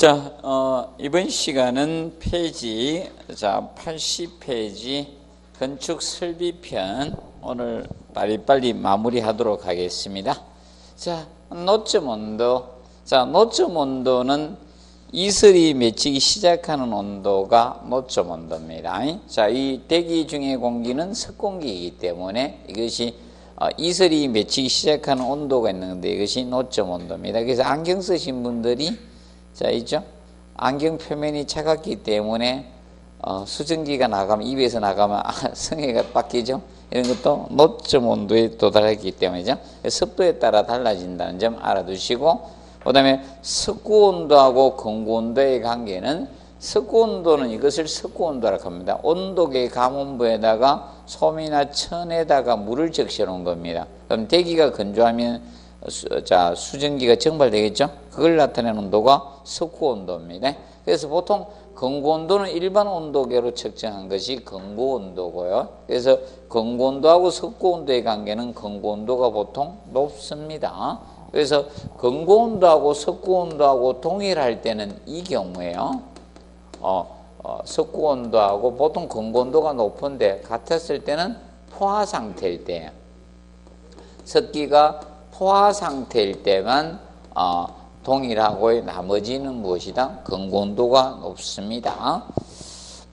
자, 이번 시간은 페이지, 80페이지 건축 설비편 오늘 빨리빨리 마무리하도록 하겠습니다. 자, 노점 온도. 자, 노점 온도는 이슬이 맺히기 시작하는 온도가 노점 온도입니다. 자, 이 대기 중의 공기는 습공기이기 때문에 이것이 이슬이 맺히기 시작하는 온도가 있는데 이것이 노점 온도입니다. 그래서 안경 쓰신 분들이 자, 있죠? 안경 표면이 차갑기 때문에 수증기가 나가면, 입에서 나가면 성에가 바뀌죠? 이런 것도 노점 온도에 도달했기 때문이죠. 습도에 따라 달라진다는 점 알아두시고, 그 다음에 석구 온도하고 건구 온도의 관계는, 석구 온도는 이것을 석구 온도라고 합니다. 온도계 감온부에다가 솜이나 천에다가 물을 적셔 놓은 겁니다. 그럼 대기가 건조하면 수증기가 증발되겠죠? 그걸 나타내는 온도가 석구 온도입니다. 그래서 보통 건구 온도는 일반 온도계로 측정한 것이 건구 온도고요. 그래서 건구 온도하고 석구 온도의 관계는 건구 온도가 보통 높습니다. 그래서 건구 온도하고 석구 온도하고 동일할 때는 이 경우에요. 석구 온도하고 보통 건구 온도가 높은데 같았을 때는 포화 상태일 때예요. 석기가 포화 상태일 때만 동일하고 나머지는 무엇이다? 건구 온도가 높습니다.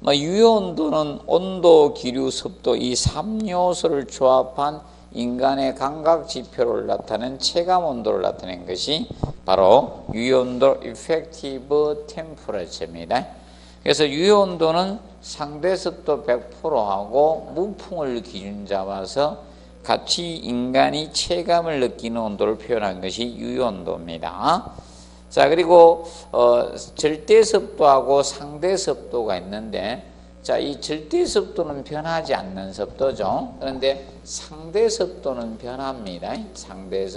유효 온도는 온도, 기류, 습도 이 3요소를 조합한 인간의 감각 지표를 나타낸 체감 온도를 나타낸 것이 바로 유효 온도 (effective temperature입니다). 그래서 유효 온도는 상대 습도 100%하고 무풍을 기준 잡아서 같이 인간이 체감을 느끼는 온도를 표현한 것이 유효 온도입니다. 자, 그리고 절대 습도하고 상대 습도가 있는데, 자, 이 절대 습도는 변하지 않는 습도죠. 그런데 상대 습도는 변합니다. 상대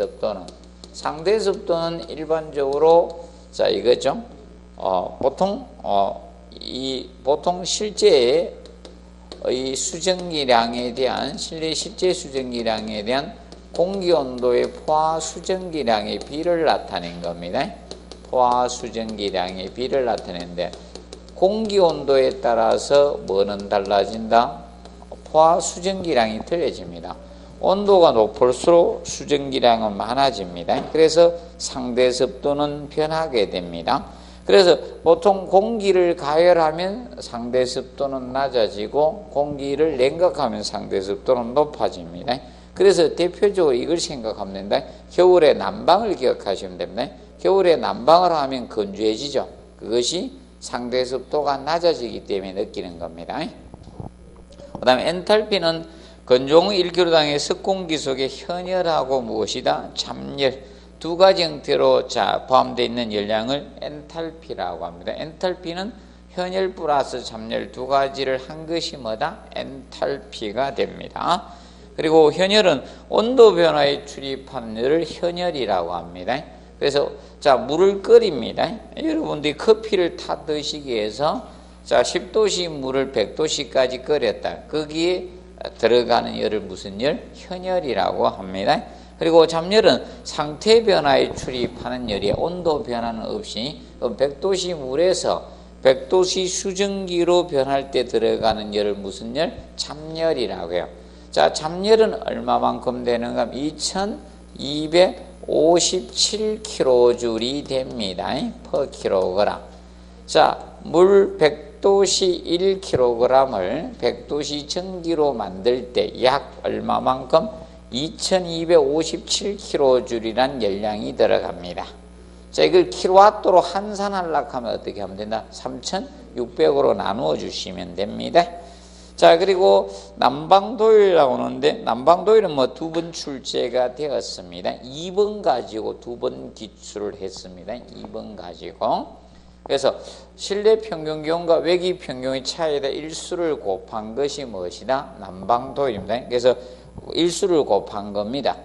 습도는 일반적으로 자, 이거죠. 보통 실제 이 수증기량에 대한 실제 수증기량에 대한 공기 온도의 포화 수증기량의 비를 나타낸 겁니다. 포화 수증기량의 비를 나타내는데 공기 온도에 따라서 뭐는 달라진다? 포화 수증기량이 틀려집니다. 온도가 높을수록 수증기량은 많아집니다. 그래서 상대 습도는 변하게 됩니다. 그래서 보통 공기를 가열하면 상대 습도는 낮아지고 공기를 냉각하면 상대 습도는 높아집니다. 그래서 대표적으로 이걸 생각하면 된다. 겨울에 난방을 기억하시면 됩니다. 겨울에 난방을 하면 건조해지죠. 그것이 상대 습도가 낮아지기 때문에 느끼는 겁니다. 그 다음에 엔탈피는 건조후 1kg당의 습공기 속의 현열하고 무엇이다? 잠열. 두 가지 형태로 포함되어 있는 열량을 엔탈피라고 합니다. 엔탈피는 현열 플러스 잠열 두 가지를 한 것이 뭐다? 엔탈피가 됩니다. 그리고 현열은 온도 변화에 출입하는 열을 현열이라고 합니다. 그래서 물을 끓입니다. 여러분들이 커피를 타 드시기 위해서 10도씨 물을 100도씨까지 끓였다. 거기에 들어가는 열을 무슨 열? 현열이라고 합니다. 그리고 잠열은 상태 변화에 출입하는 열이 온도 변화는 없이 100도씨 물에서 100도씨 수증기로 변할 때 들어가는 열을 무슨 열? 잠열이라고 해요. 자, 잠열은 얼마만큼 되는가? 2257kJ이 됩니다. per kg. 자, 물 100도씨 1kg을 100도씨 전기로 만들 때 약 얼마만큼? 2257kJ이란 열량이 들어갑니다. 자, 이걸 킬로와트로 환산하려고 하면 어떻게 하면 된다? 3600으로 나누어 주시면 됩니다. 자, 그리고 난방도율이라고 하는데, 난방도율은 두 번 출제가 되었습니다. 2번 가지고 두 번 기출을 했습니다. 2번 가지고. 그래서 실내 평균 기온과 외기 평균의 차이에다 일수를 곱한 것이 무엇이다? 난방도율입니다. 그래서 일수를 곱한 겁니다.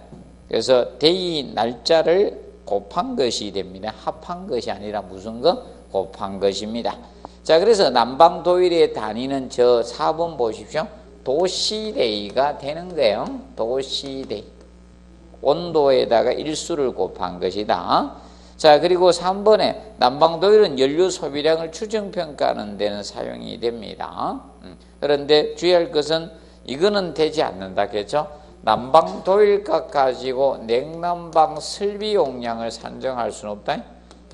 그래서 데이 날짜를 곱한 것이 됩니다. 합한 것이 아니라 무슨 거? 곱한 것입니다. 자, 그래서 난방도율의 단위는 저 4번 보십시오. 도시데이가 되는 거예요. 도시데이. 온도에다가 일수를 곱한 것이다. 자, 그리고 3번에 난방도일은 연료 소비량을 추정평가하는 데는 사용이 됩니다. 그런데 주의할 것은 이거는 되지 않는다겠죠. 난방도일값 가지고 냉난방 설비 용량을 산정할 수는 없다.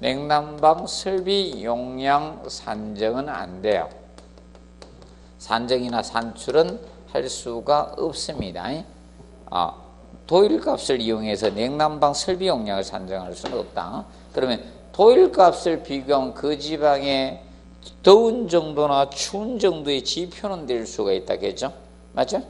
냉난방 설비 용량 산정은 안 돼요. 산정이나 산출은 할 수가 없습니다. 도일값을 이용해서 냉난방 설비 용량을 산정할 수는 없다. 그러면 도일값을 비교하면 그 지방의 더운 정도나 추운 정도의 지표는 될 수가 있다겠죠? 맞죠?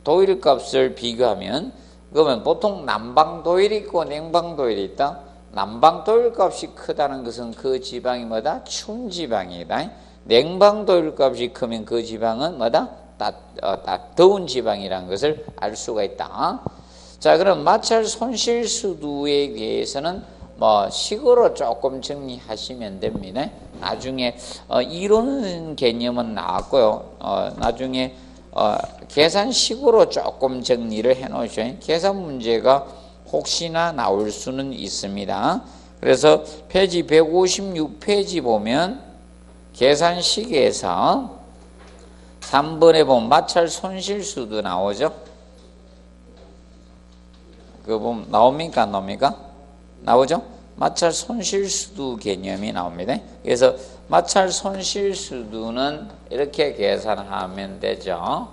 도일값을 비교하면 그러면 보통 난방도일이 있고 냉방도일이 있다. 난방도일값이 크다는 것은 그 지방이 뭐다? 추운 지방이다. 냉방도일값이 크면 그 지방은 뭐다? 더운 지방이라는 것을 알 수가 있다. 자, 그럼 마찰 손실 수두에 대해서는 식으로 조금 정리하시면 됩니다. 나중에 이론 개념은 나왔고요. 나중에 계산식으로 조금 정리를 해 놓으셔야 계산 문제가 혹시나 나올 수는 있습니다. 그래서 페이지 156페이지 보면 계산식에서 3번에 보면 마찰 손실수도 나오죠. 그거 보면 나옵니까? 안 나옵니까? 나오죠? 마찰 손실수도 개념이 나옵니다. 그래서 마찰 손실수두는 이렇게 계산하면 되죠.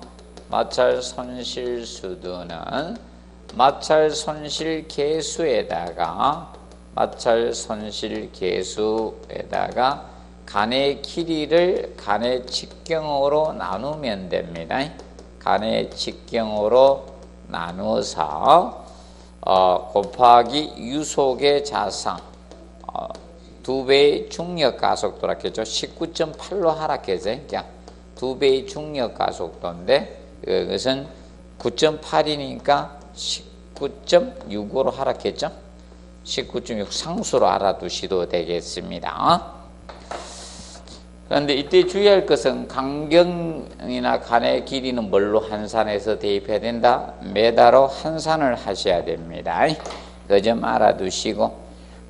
마찰 손실수두는 마찰 손실 계수에다가 간의 길이를 간의 직경으로 나누면 됩니다. 간의 직경으로 나누어서 곱하기 유속의 자상 2배의 중력 가속도라겠죠. 19.8로 하락해서 2배의 중력 가속도인데 그것은 9.8이니까 19.65로 하락했죠. 19.6 상수로 알아두셔도 되겠습니다. 그런데 이때 주의할 것은 간경이나 간의 길이는 뭘로 환산해서 대입해야 된다? 메다로 환산을 하셔야 됩니다. 그 점 알아두시고,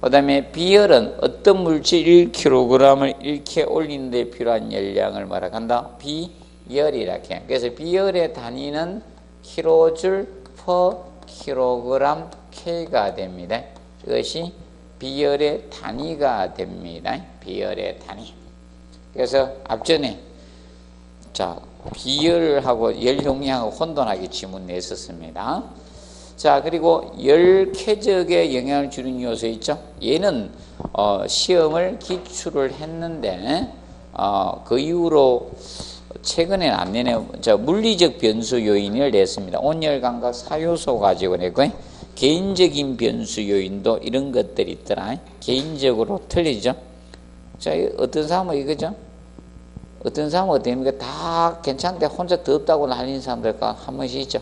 그 다음에 비열은 어떤 물질 1kg을 이렇게 올리는 데 필요한 열량을 뭐라 한다? 비열이라 해요. 그래서 비열의 단위는 kJ per kg K가 됩니다. 이것이 비열의 단위가 됩니다. 비열의 단위. 그래서 앞전에 비열하고 열용량하고 혼돈하게 지문 냈었습니다. 자, 그리고 열 쾌적에 영향을 주는 요소 있죠. 얘는 시험을 기출을 했는데 그 이후로 최근에는 안 내네요. 물리적 변수 요인을 냈습니다. 온열 감각 4요소 가지고 냈고요. 개인적인 변수 요인도 이런 것들이 있더라. 개인적으로 틀리죠. 자, 어떤 사람은 이거죠. 어떤 사람은 어떻습니까? 다 괜찮은데 혼자 덥다고 난리는 사람들과 한 번씩 있죠.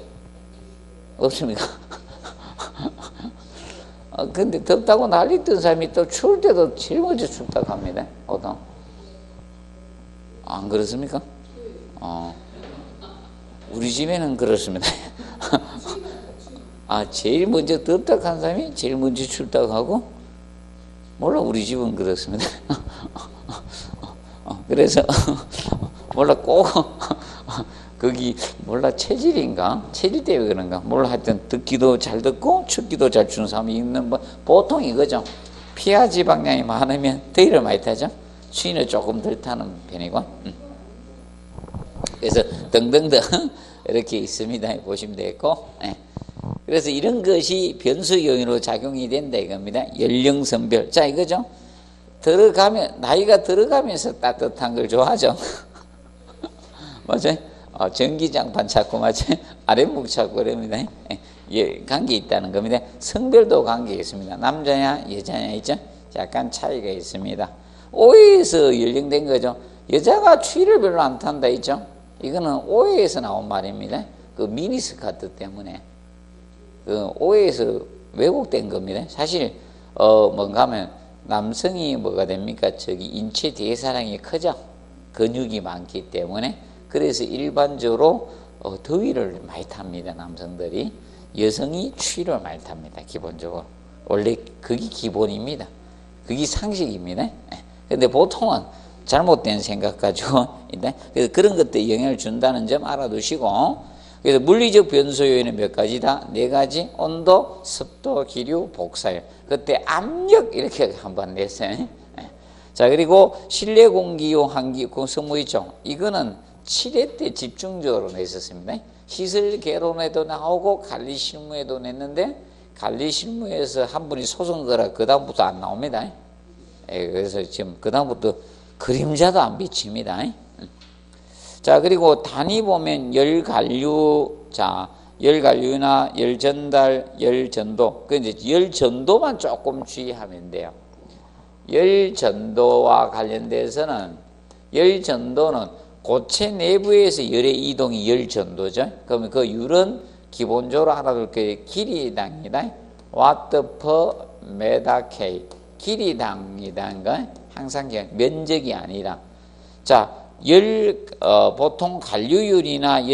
없습니까? 근데 덥다고 난리던 사람이 또 추울 때도 제일 먼저 춥다고 합니다. 보통. 안 그렇습니까? 우리 집에는 그렇습니다. 제일 먼저 덥다고 한 사람이 제일 먼저 춥다고 하고, 몰라, 우리 집은 그렇습니다. 그래서 몰라, 꼭 거기 몰라 체질인가? 체질 때문에 그런가? 몰라, 하여튼 듣기도 잘 듣고 춥기도 잘 추는 사람이 있는 보통 이거죠. 피하 지방량이 많으면 더위를 많이 타죠. 추위는 조금 덜 타는 편이고. 그래서 등등등 이렇게 있습니다. 보시면 되겠고. 그래서 이런 것이 변수 요인으로 작용이 된다 이겁니다. 연령선별. 자, 이거죠. 나이가 들어가면서 따뜻한 걸 좋아하죠. 맞아요? 전기장판 찾고, 맞아요? 아랫목 찾고 그럽니다. 관계 있다는 겁니다. 성별도 관계가 있습니다. 남자냐, 여자냐 있죠? 약간 차이가 있습니다. 오해에서 연령된 거죠. 여자가 추위를 별로 안 탄다 있죠? 이거는 오해에서 나온 말입니다. 그 미니스커트 때문에. 그 오해에서 왜곡된 겁니다. 사실, 뭔가 하면, 남성이 뭐가 됩니까? 인체 대사량이 크죠? 근육이 많기 때문에. 그래서 일반적으로 더위를 많이 탑니다. 남성들이. 여성이 추위를 많이 탑니다. 기본적으로. 원래 그게 기본입니다. 그게 상식입니다. 근데 보통은 잘못된 생각 가지고 그래서 그런 것들에 영향을 준다는 점 알아두시고, 그래서 물리적 변수 요인은 몇 가지다? 4가지. 온도, 습도, 기류, 복사열. 그때 압력 이렇게 한번 냈어요. 자, 그리고 실내 공기용 환기 성무 있죠. 이거는 7회 때 집중적으로 냈었습니다. 시설 개론에도 나오고 관리 실무에도 냈는데, 관리 실무에서 한 분이 소송 거라 그 다음부터 안 나옵니다. 그래서 지금 그 다음부터 그림자도 안 비칩니다. 자, 그리고 단위 보면 열관류, 자, 열관류나 열전달, 열전도. 그 이제 열전도만 조금 주의하면 돼요. 열전도와 관련돼서는 열전도는 고체 내부에서 열의 이동이 열전도죠. 그러면 그 율은 기본적으로 알아둘 게 길이당이다. 와트 퍼 메다 K. 길이당이라는 건 항상 면적이 아니라. 자, 보통 관류율이나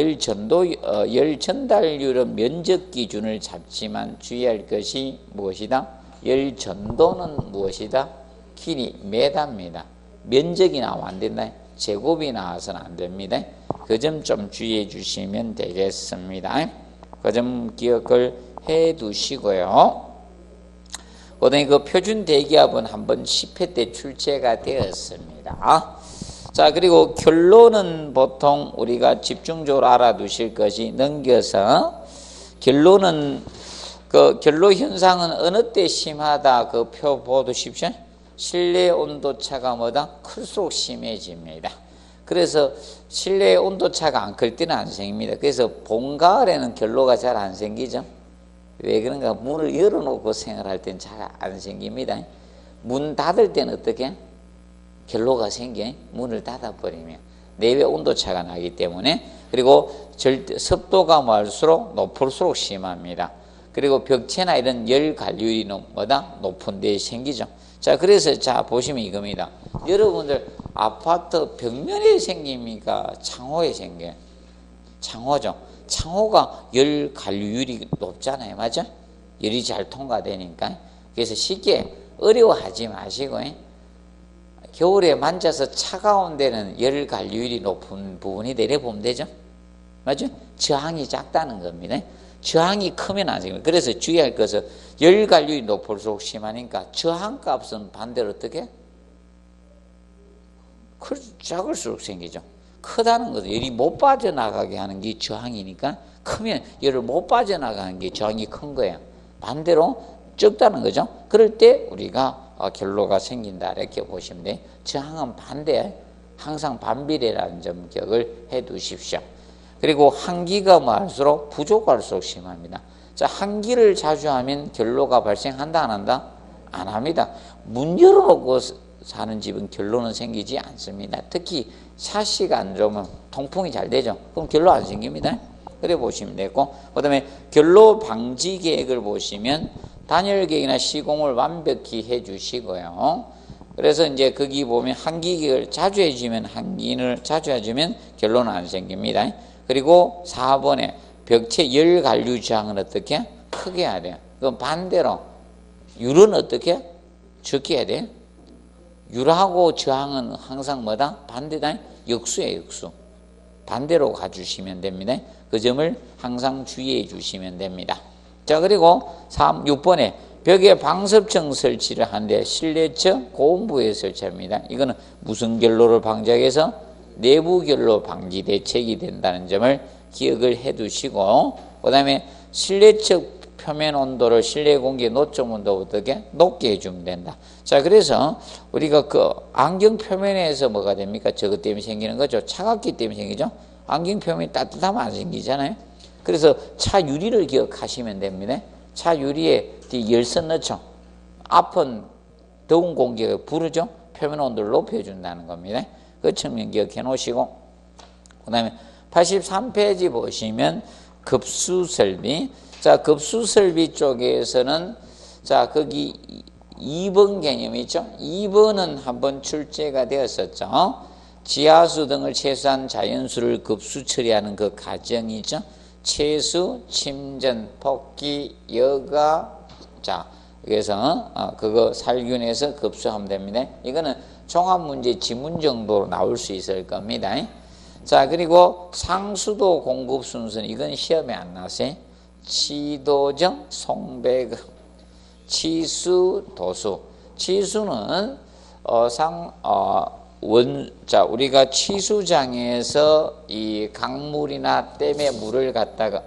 열전달률은 면적 기준을 잡지만 주의할 것이 무엇이다? 열전도는 무엇이다? 길이 메다입니다. 면적이 나오면 안 된다. 제곱이 나와서는 안 됩니다. 그 점 좀 주의해 주시면 되겠습니다. 그 점 기억을 해 두시고요. 그다음에 그 표준 대기압은 한번 10회 때 출제가 되었습니다. 자, 그리고 결론은 보통 우리가 집중적으로 알아두실 것이, 넘겨서 결론은 그 결로 현상은 어느 때 심하다 그 표 보두십시오. 실내 온도차가 뭐다? 클수록 심해집니다. 그래서 실내 온도차가 안 클 때는 안 생깁니다. 그래서 봄, 가을에는 결로가 잘 안 생기죠. 왜 그런가? 문을 열어놓고 생활할 때는 잘 안 생깁니다. 문 닫을 때는 어떻게? 결로가 생겨. 문을 닫아버리면 내외 온도차가 나기 때문에. 그리고 습도가 많을수록 높을수록 심합니다. 그리고 벽체나 이런 열 관류율이 뭐다? 높은 데 생기죠. 자, 그래서 자 보시면 이겁니다. 여러분들 아파트 벽면에 생깁니까? 창호에 생겨요? 창호죠. 창호가 열 관류율이 높잖아요. 맞죠? 열이 잘 통과되니까. 그래서 쉽게 어려워하지 마시고, 겨울에 만져서 차가운 데는 열 관류율이 높은 부분이 내려보면 되죠. 맞죠? 저항이 작다는 겁니다. 저항이 크면 안 생깁니다. 그래서 주의할 것은 열 관류율이 높을수록 심하니까 저항값은 반대로 어떻게? 작을수록 생기죠. 크다는 것은 열이 못 빠져나가게 하는 게 저항이니까, 크면 열을 못 빠져나가는 게 저항이 큰 거예요. 반대로 적다는 거죠. 그럴 때 우리가 결로가 생긴다 이렇게 보시면 돼요. 저항은 반대, 항상 반비례라는 점 기억을 해 두십시오. 그리고 한기가 많을수록 부족할수록 심합니다. 자, 한기를 자주 하면 결로가 발생한다 안 한다? 안 합니다. 문 열어놓고 사는 집은 결로는 생기지 않습니다. 특히 샤시가 안 좋으면 통풍이 잘 되죠. 그럼 결로 안 생깁니다. 그래 보시면 되고, 그 다음에 결로 방지 계획을 보시면 단열 계획이나 시공을 완벽히 해 주시고요. 그래서 이제 거기 보면 한기 계획을 자주 해주면, 한기를 자주 해주면 결로는 안 생깁니다. 그리고 4번에 벽체 열 관류 저항은 어떻게? 크게 해야 돼요. 그럼 반대로 율은 어떻게? 적게 해야 돼요. 율하고 저항은 항상 뭐다? 반대다? 역수예요, 역수. 반대로 가주시면 됩니다. 그 점을 항상 주의해 주시면 됩니다. 자, 그리고 6번에 벽에 방섭청 설치를 하는데 실내측 고온부에 설치합니다. 이거는 무슨 결로를 방지하기 위해서? 내부 결로 방지 대책이 된다는 점을 기억을 해 두시고, 그 다음에 실내측 표면 온도를 실내 공기의 노점 온도 어떻게? 높게 해주면 된다. 자, 그래서 우리가 그 안경 표면에서 뭐가 됩니까? 저것 때문에 생기는 거죠. 차갑기 때문에 생기죠. 안경 표면이 따뜻하면 안 생기잖아요. 그래서 차 유리를 기억하시면 됩니다. 차 유리에 열선 넣죠. 앞은 더운 공기가 부르죠. 표면 온도를 높여준다는 겁니다. 그 측면 기억해 놓으시고, 그 다음에 83페이지 보시면 급수설비. 자, 급수설비 쪽에서는 자, 거기 2번 개념이 있죠. 2번은 한번 출제가 되었었죠. 지하수 등을 채수한 자연수를 급수 처리하는 그 과정이죠. 채수, 침전, 폭기, 여가, 자, 그래서 그거 살균해서 급수하면 됩니다. 이거는 종합문제 지문 정도로 나올 수 있을 겁니다. 자, 그리고 상수도 공급 순서는 이건 시험에 안 나왔어요. 치도정, 송배급, 치수, 도수. 치수는 자, 우리가 치수장에서 이 강물이나 댐에 물을 갖다가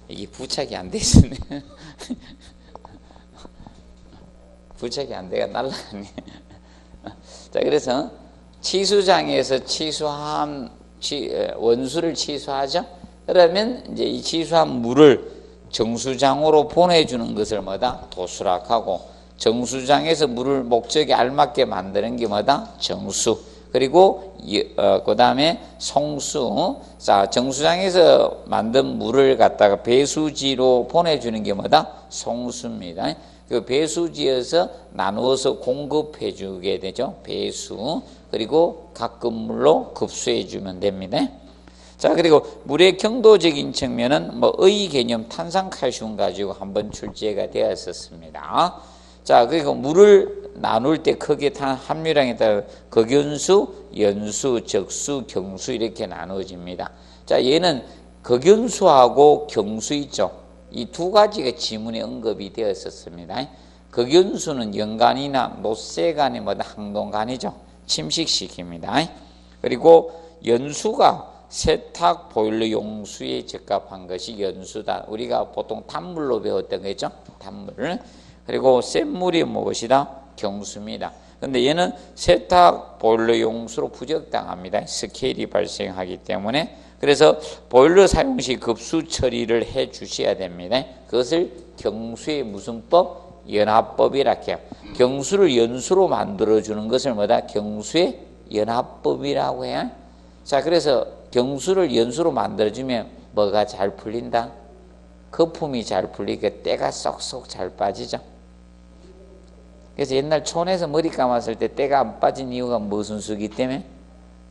이게 부착이 안 돼 있었네. 부착이 안 돼가 날라가네. 자, 그래서 치수장에서 원수를 치수하죠. 그러면 이제 이 치수한 물을 정수장으로 보내주는 것을 뭐다? 도수라고 하고, 정수장에서 물을 목적에 알맞게 만드는 게 뭐다? 정수. 그리고 그 다음에 송수. 자, 정수장에서 만든 물을 갖다가 배수지로 보내주는 게 뭐다? 송수입니다. 그 배수지에서 나누어서 공급해 주게 되죠. 배수. 그리고 가끔 물로 급수해 주면 됩니다. 자, 그리고 물의 경도적인 측면은 의 개념 탄산칼슘 가지고 한번 출제가 되었었습니다. 자, 그리고 물을 나눌 때 크게 함유량에 따라 극연수, 연수, 적수, 경수 이렇게 나누어집니다. 자, 얘는 극연수하고 경수 있죠. 이 두 가지가 지문에 언급이 되었었습니다. 극연수는 연간이나 노쇠간의 항동간이죠. 침식시킵니다. 그리고 연수가 세탁 보일러 용수에 적합한 것이 연수다. 우리가 보통 단물로 배웠던 거죠. 단물. 그리고 센 물이 무엇이다? 경수입니다. 근데 얘는 세탁 보일러 용수로 부적당합니다. 스케일이 발생하기 때문에. 그래서 보일러 사용 시 급수 처리를 해 주셔야 됩니다. 그것을 경수의 무슨 법? 연합법이라고 해요. 경수를 연수로 만들어 주는 것을 뭐다? 경수의 연합법이라고 해요. 자, 그래서 경수를 연수로 만들어 주면 뭐가 잘 풀린다? 거품이 잘 풀리니까 때가 쏙쏙 잘 빠지죠. 그래서 옛날 촌에서 머리 감았을 때 때가 안 빠진 이유가 무슨 수기 때문에?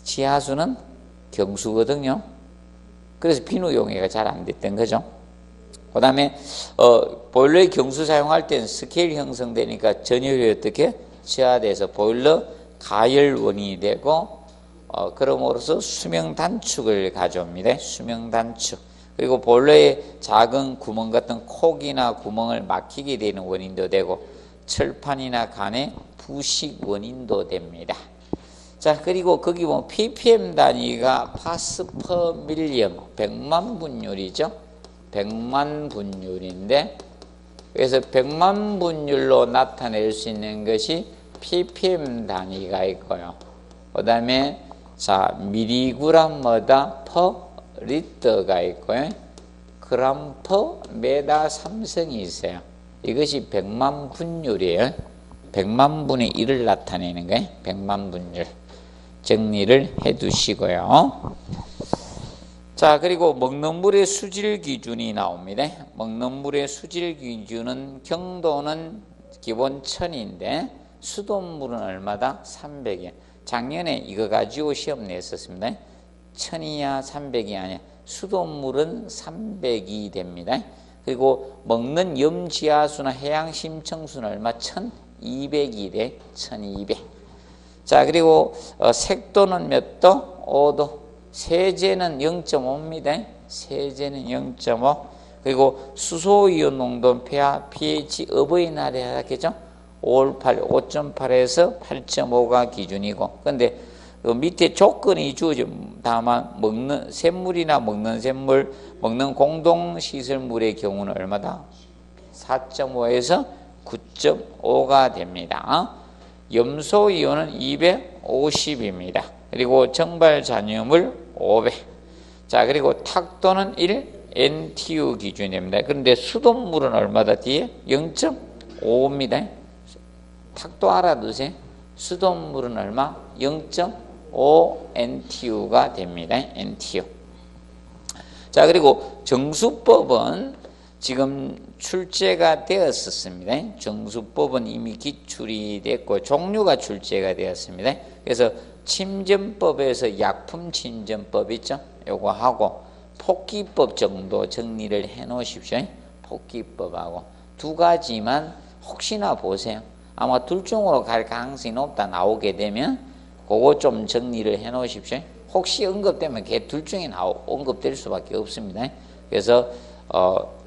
지하수는 경수거든요. 그래서 비누용해가 잘 안 됐던 거죠. 그 다음에 보일러의 경수 사용할 때는 스케일 형성되니까 전열이 어떻게? 저하돼서 보일러 가열 원인이 되고 그럼으로써 수명 단축을 가져옵니다. 수명 단축. 그리고 보일러의 작은 구멍 같은 콕이나 구멍을 막히게 되는 원인도 되고 철판이나 간의 부식 원인도 됩니다. 자, 그리고 거기 보면 ppm 단위가 파스퍼밀리언 100만 분율이죠. 100만 분율인데, 그래서 100만 분율로 나타낼 수 있는 것이 ppm 단위가 있고요. 그 다음에 자, 미리그램마다 퍼 리터가 있고요. 그램 퍼 메다 삼성이 있어요. 이것이 100만 분율이에요. 100만 분의 1을 나타내는 거예요. 100만 분율. 정리를 해 두시고요. 자, 그리고 먹는 물의 수질 기준이 나옵니다. 먹는 물의 수질 기준은 경도는 기본 1000인데 수돗물은 얼마다? 300이야. 작년에 이거 가지고 시험 냈었습니다. 1000이야 300이 아니야. 수돗물은 300이 됩니다. 그리고 먹는 염지하수나 해양 심층수는 얼마? 1200이 돼. 1200. 자, 그리고 색도는 몇 도? 5도. 세제는 0.5입니다. 세제는 0.5. 그리고 수소이온 농도 pH 어버이날에 하겠죠? 5.8에서 8.5가 기준이고. 근데 그 밑에 조건이 주어져. 다만 먹는 샘물이나 먹는 샘물, 먹는 공동시설물의 경우는 얼마다? 4.5에서 9.5가 됩니다. 염소이온은 250입니다. 그리고 정발잔유물 500. 자, 그리고 탁도는 1 NTU 기준입니다. 그런데 수돗물은 얼마다 뒤에? 0.5입니다. 탁도 알아두세요. 수돗물은 얼마? 0.5 NTU가 됩니다. NTU. 자, 그리고 정수법은 지금 출제가 되었었습니다. 정수법은 이미 기출이 됐고 종류가 출제가 되었습니다. 그래서 침전법에서 약품 침전법 있죠? 요거 하고 폭기법 정도 정리를 해 놓으십시오. 폭기법하고 두 가지만 혹시나 보세요. 아마 둘 중으로 갈 가능성이 높다 나오게 되면 그거 좀 정리를 해 놓으십시오. 혹시 언급되면 걔 둘 중에 언급될 수밖에 없습니다. 그래서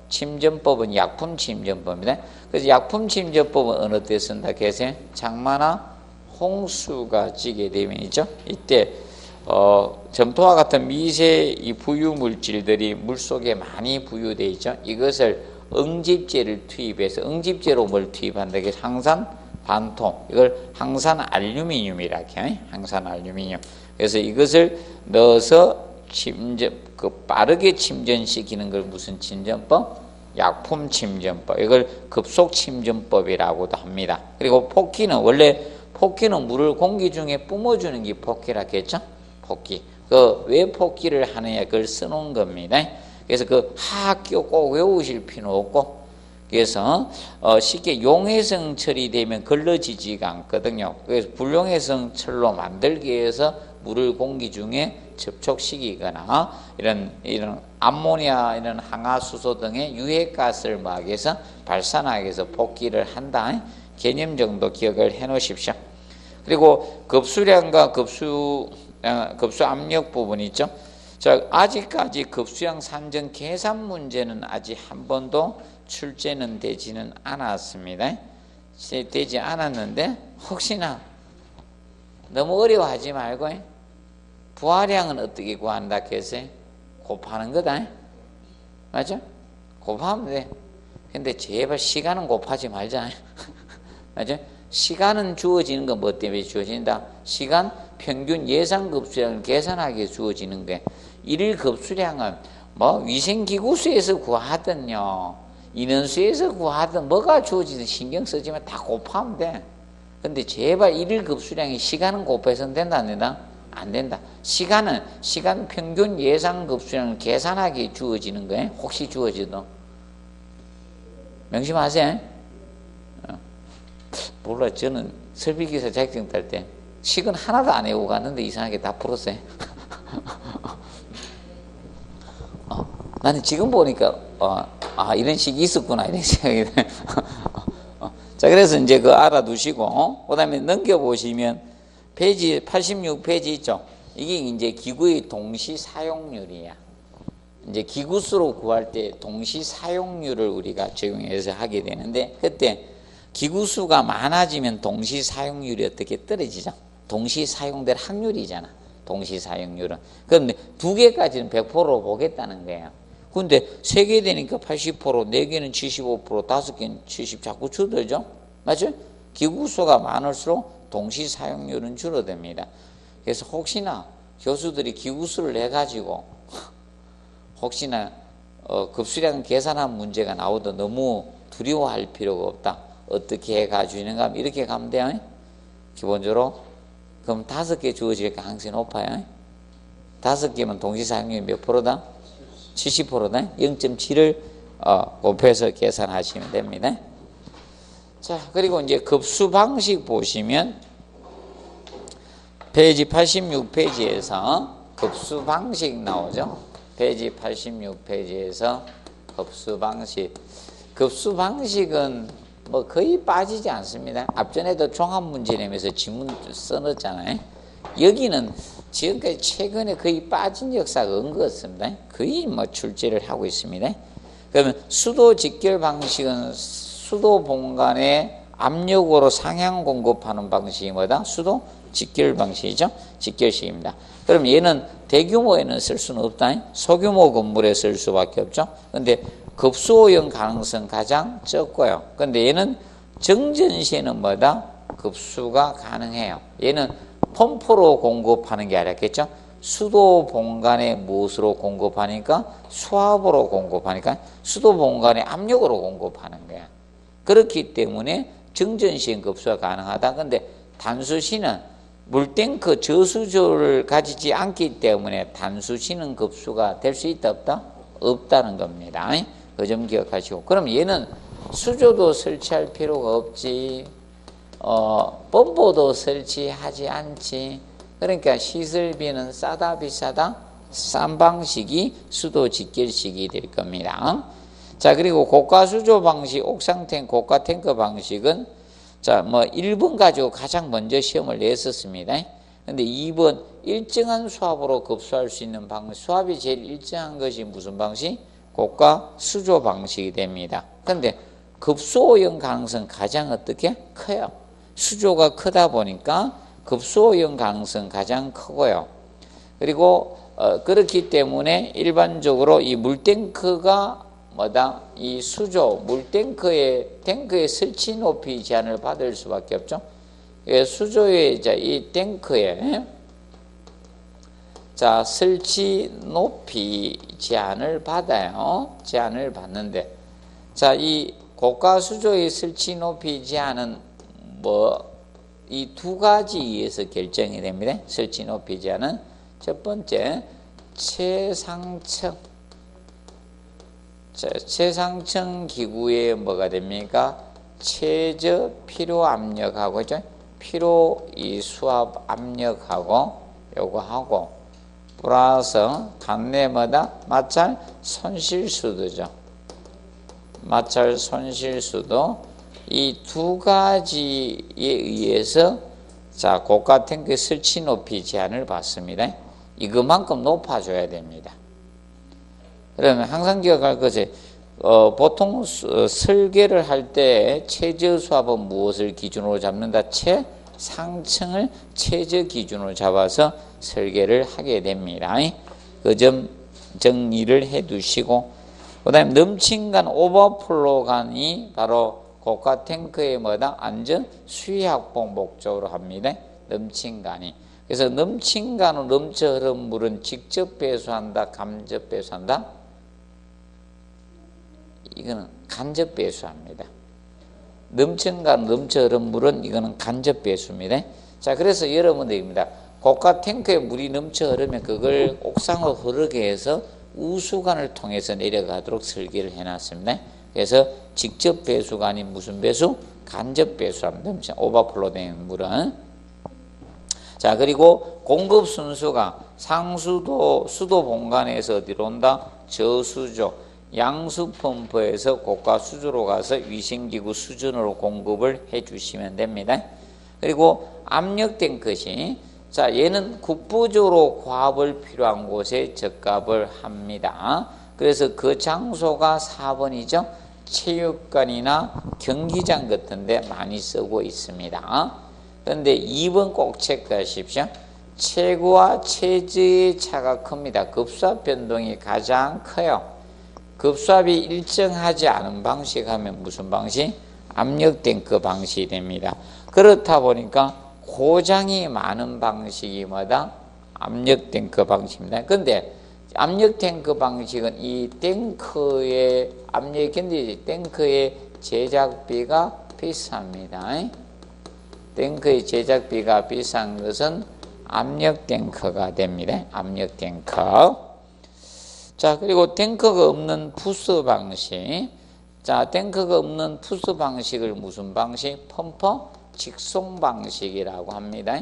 침전법은 약품침전법입니다. 그래서 약품침전법은 어느 때 쓴다 계세요? 장마나 홍수가 지게 되면이죠. 이때 점토와 같은 미세 이 부유 물질들이 물 속에 많이 부유되어 있죠. 이것을 응집제를 투입해서 응집제로 뭘 투입한다? 이게 항산 반토, 이걸 항산 알루미늄이라 해요. 항산 알루미늄. 그래서 이것을 넣어서 빠르게 침전시키는 걸 무슨 침전법? 약품 침전법. 이걸 급속 침전법이라고도 합니다. 그리고 폭기는 원래 물을 공기 중에 뿜어주는 게 폭기라 했죠. 폭기. 왜 폭기를 하느냐 그걸 써놓은 겁니다. 그래서 학교 꼭 외우실 필요 없고, 그래서 쉽게 용해성 처리되면 걸러지지가 않거든요. 그래서 불용해성 철로 만들기 위해서 물을 공기 중에 접촉시키거나 이런 암모니아 이런 항화수소 등의 유해가스를 막아서 발산하기 위해서 폭기를 한다. 개념 정도 기억을 해 놓으십시오. 그리고 급수량과 급수 압력 부분 있죠. 자, 아직까지 급수량 산정 계산 문제는 아직 한 번도 출제는 되지는 않았습니다. 되지 않았는데 혹시나 너무 어려워하지 말고 부하량은 어떻게 구한다 했어요? 곱하는 거다. 맞죠? 곱하면 돼. 근데 제발 시간은 곱하지 말자. 맞죠? 시간은 주어지는 건 뭐 때문에 주어진다? 시간 평균 예상 급수량을 계산하기 위해 주어지는 거예요. 일일 급수량은 뭐 위생기구수에서 구하든요, 인원수에서 구하든 뭐가 주어지든 신경 쓰지만 다 곱하면 돼. 근데 제발 일일 급수량이 시간은 곱해서는 된다 안 된다? 안 된다. 시간 평균 예상 급수량을 계산하기 위해 주어지는 거예요. 혹시 주어지도 명심하세요. 몰라, 저는 설비기사 자격증 딸 때 식은 하나도 안 외우고 갔는데 이상하게 다 풀었어요. 나는 지금 보니까 이런 식이 있었구나 이런 생각이 들어요. 자, 그래서 이제 알아두시고, 그 다음에 넘겨보시면 페이지 86페이지 있죠. 이게 이제 기구의 동시 사용률이야. 이제 기구수로 구할 때 동시 사용률을 우리가 적용해서 하게 되는데, 그때 기구수가 많아지면 동시 사용률이 어떻게 떨어지죠? 동시 사용될 확률이잖아. 동시 사용률은. 그런데 두 개까지는 100%로 보겠다는 거예요. 근데 세 개 되니까 80%, 네 개는 75%, 다섯 개는 70%, 자꾸 줄어들죠? 맞죠? 기구수가 많을수록 동시 사용률은 줄어듭니다. 그래서 혹시나 교수들이 기구수를 해가지고 혹시나 급수량 계산한 문제가 나오도 너무 두려워할 필요가 없다. 어떻게 해가지고 있는가 하면 이렇게 가면 돼요. 기본적으로. 그럼 5개 주어질 가능성이 높아요. 5개면 동시 사용률이 몇 프로다? 70%다. 0.7을 곱해서 계산하시면 됩니다. 자, 그리고 이제 급수 방식 보시면 페이지 86페이지에서 급수 방식 나오죠. 페이지 86페이지에서 급수 방식. 급수 방식은 뭐 거의 빠지지 않습니다. 앞전에도 종합문제 내면서 지문 써놨잖아요. 여기는 지금까지 최근에 거의 빠진 역사가 없습니다. 거의 뭐 출제를 하고 있습니다. 그러면 수도 직결 방식은 수도 공간에 압력으로 상향 공급하는 방식이 뭐다? 수도 직결 방식이죠. 직결식입니다. 그럼 얘는 대규모에는 쓸 수는 없다. 소규모 건물에 쓸 수밖에 없죠. 근데 급수오염 가능성 가장 적고요. 근데 얘는 정전 시에는 뭐다? 급수가 가능해요. 얘는 펌프로 공급하는 게 아니겠죠? 수도 공간에 무엇으로 공급하니까? 수압으로 공급하니까 수도 공간에 압력으로 공급하는 거야. 그렇기 때문에 정전 시엔 급수가 가능하다. 근데 단수시는 물탱크 저수조를 가지지 않기 때문에 단수시는 급수가 될 수 있다 없다? 없다는 겁니다. 그 점 기억하시고. 그럼 얘는 수조도 설치할 필요가 없지, 펌프도 설치하지 않지. 그러니까 시설비는 싸다 비싸다? 싼 방식이 수도 직결식이 될 겁니다. 자, 그리고 고가 수조 방식, 옥상 탱크, 고가 탱크 방식은 자, 뭐 1번 가지고 가장 먼저 시험을 냈었습니다. 근데 2번 일정한 수압으로 급수할 수 있는 방식, 수압이 제일 일정한 것이 무슨 방식? 고가 수조 방식이 됩니다. 근데 급수 오염 가능성 가장 어떻게? 커요. 수조가 크다 보니까 급수 오염 가능성 가장 크고요. 그리고 그렇기 때문에 일반적으로 이 물탱크가 뭐다? 이 수조, 탱크의 설치 높이 제한을 받을 수밖에 없죠. 수조의 이 탱크에 자, 설치 높이 제한을 받아요. 제한을 받는데, 자, 이 고가 수조의 설치 높이 제한은 이 두 가지에서 결정이 됩니다. 설치 높이 제한은 첫 번째, 최상층 기구에 뭐가 됩니까? 최저 필요 압력하고, 필요 이 수압 압력하고, 요거 하고, 플러스 단내마다 마찰 손실수도죠. 마찰 손실수도 이 두 가지에 의해서 자, 고가 탱크 설치 높이 제한을 받습니다. 이것만큼 높아져야 됩니다. 그러면 항상 기억할 것이 보통 설계를 할 때 최저 수압은 무엇을 기준으로 잡는다? 최상층을 최저 기준으로 잡아서 설계를 하게 됩니다. 그 점 정리를 해 두시고, 그 다음에 넘친간 오버플로간이 바로 고가 탱크의 뭐다? 안전 수위 확보 목적으로 합니다. 넘친간이. 그래서 넘친간으로 넘쳐 흐른 물은 직접 배수한다, 간접 배수한다? 이거는 간접 배수합니다. 넘친간으로 넘쳐 흐른 물은 이거는 간접 배수입니다. 자, 그래서 여러분들입니다. 고가 탱크에 물이 넘쳐 흐르면 그걸 옥상으로 흐르게 해서 우수관을 통해서 내려가도록 설계를 해놨습니다. 그래서 직접 배수가 아닌 무슨 배수? 간접 배수합니다. 오버플로 된 물은. 자, 그리고 공급 순수가 상수도, 수도 본관에서 어디로 온다? 저수조, 양수 펌프에서 고가 수조로 가서 위생기구 수준으로 공급을 해 주시면 됩니다. 그리고 압력 탱크시, 자, 얘는 국부적으로 과압을 필요한 곳에 적합을 합니다. 그래서 그 장소가 4번이죠. 체육관이나 경기장 같은 데 많이 쓰고 있습니다. 그런데 2번 꼭 체크하십시오. 최고와 최저의 차가 큽니다. 급수압 변동이 가장 커요. 급수압이 일정하지 않은 방식 하면 무슨 방식? 압력 탱크 방식이 됩니다. 그렇다 보니까 고장이 많은 방식이 뭐다? 압력 탱크 방식입니다. 그런데 압력 탱크 방식은 이 탱크의 압력이 견디지, 탱크의 제작비가 비쌉니다. 탱크의 제작비가 비싼 것은 압력 탱크가 됩니다. 압력 탱크. 자, 그리고 탱크가 없는 푸스 방식. 자, 탱크가 없는 푸스 방식을 무슨 방식? 펌프 직송 방식이라고 합니다.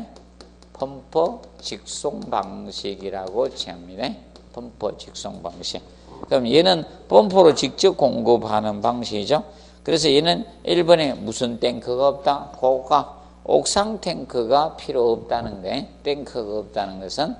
펌프 직송 방식이라고 칭합니다. 펌프 직송 방식. 그럼 얘는 펌프로 직접 공급하는 방식이죠. 그래서 얘는 1번에 무슨 탱크가 없다? 고가 옥상 탱크가 필요 없다는 게, 탱크가 없다는 것은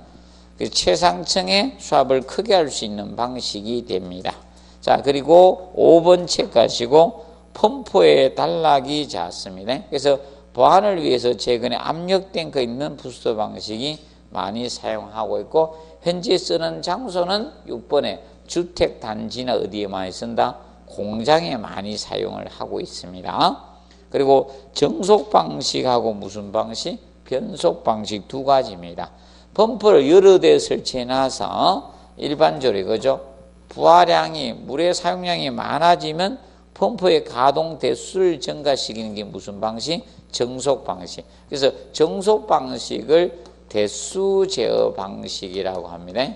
최상층의 수압을 크게 할 수 있는 방식이 됩니다. 자, 그리고 5번 체크하시고 펌프의 단락이 잦습니다. 그래서 보안을 위해서 최근에 압력 탱크 있는 부스터 방식이 많이 사용하고 있고, 현재 쓰는 장소는 6번에 주택 단지나 어디에 많이 쓴다? 공장에 많이 사용을 하고 있습니다. 그리고 정속 방식하고 무슨 방식? 변속 방식 두 가지입니다. 펌프를 여러 대 설치해 놔서 일반적으로 이거죠. 부하량이, 물의 사용량이 많아지면 펌프의 가동 대수를 증가시키는 게 무슨 방식? 정속 방식. 그래서 정속 방식을 대수 제어 방식이라고 합니다.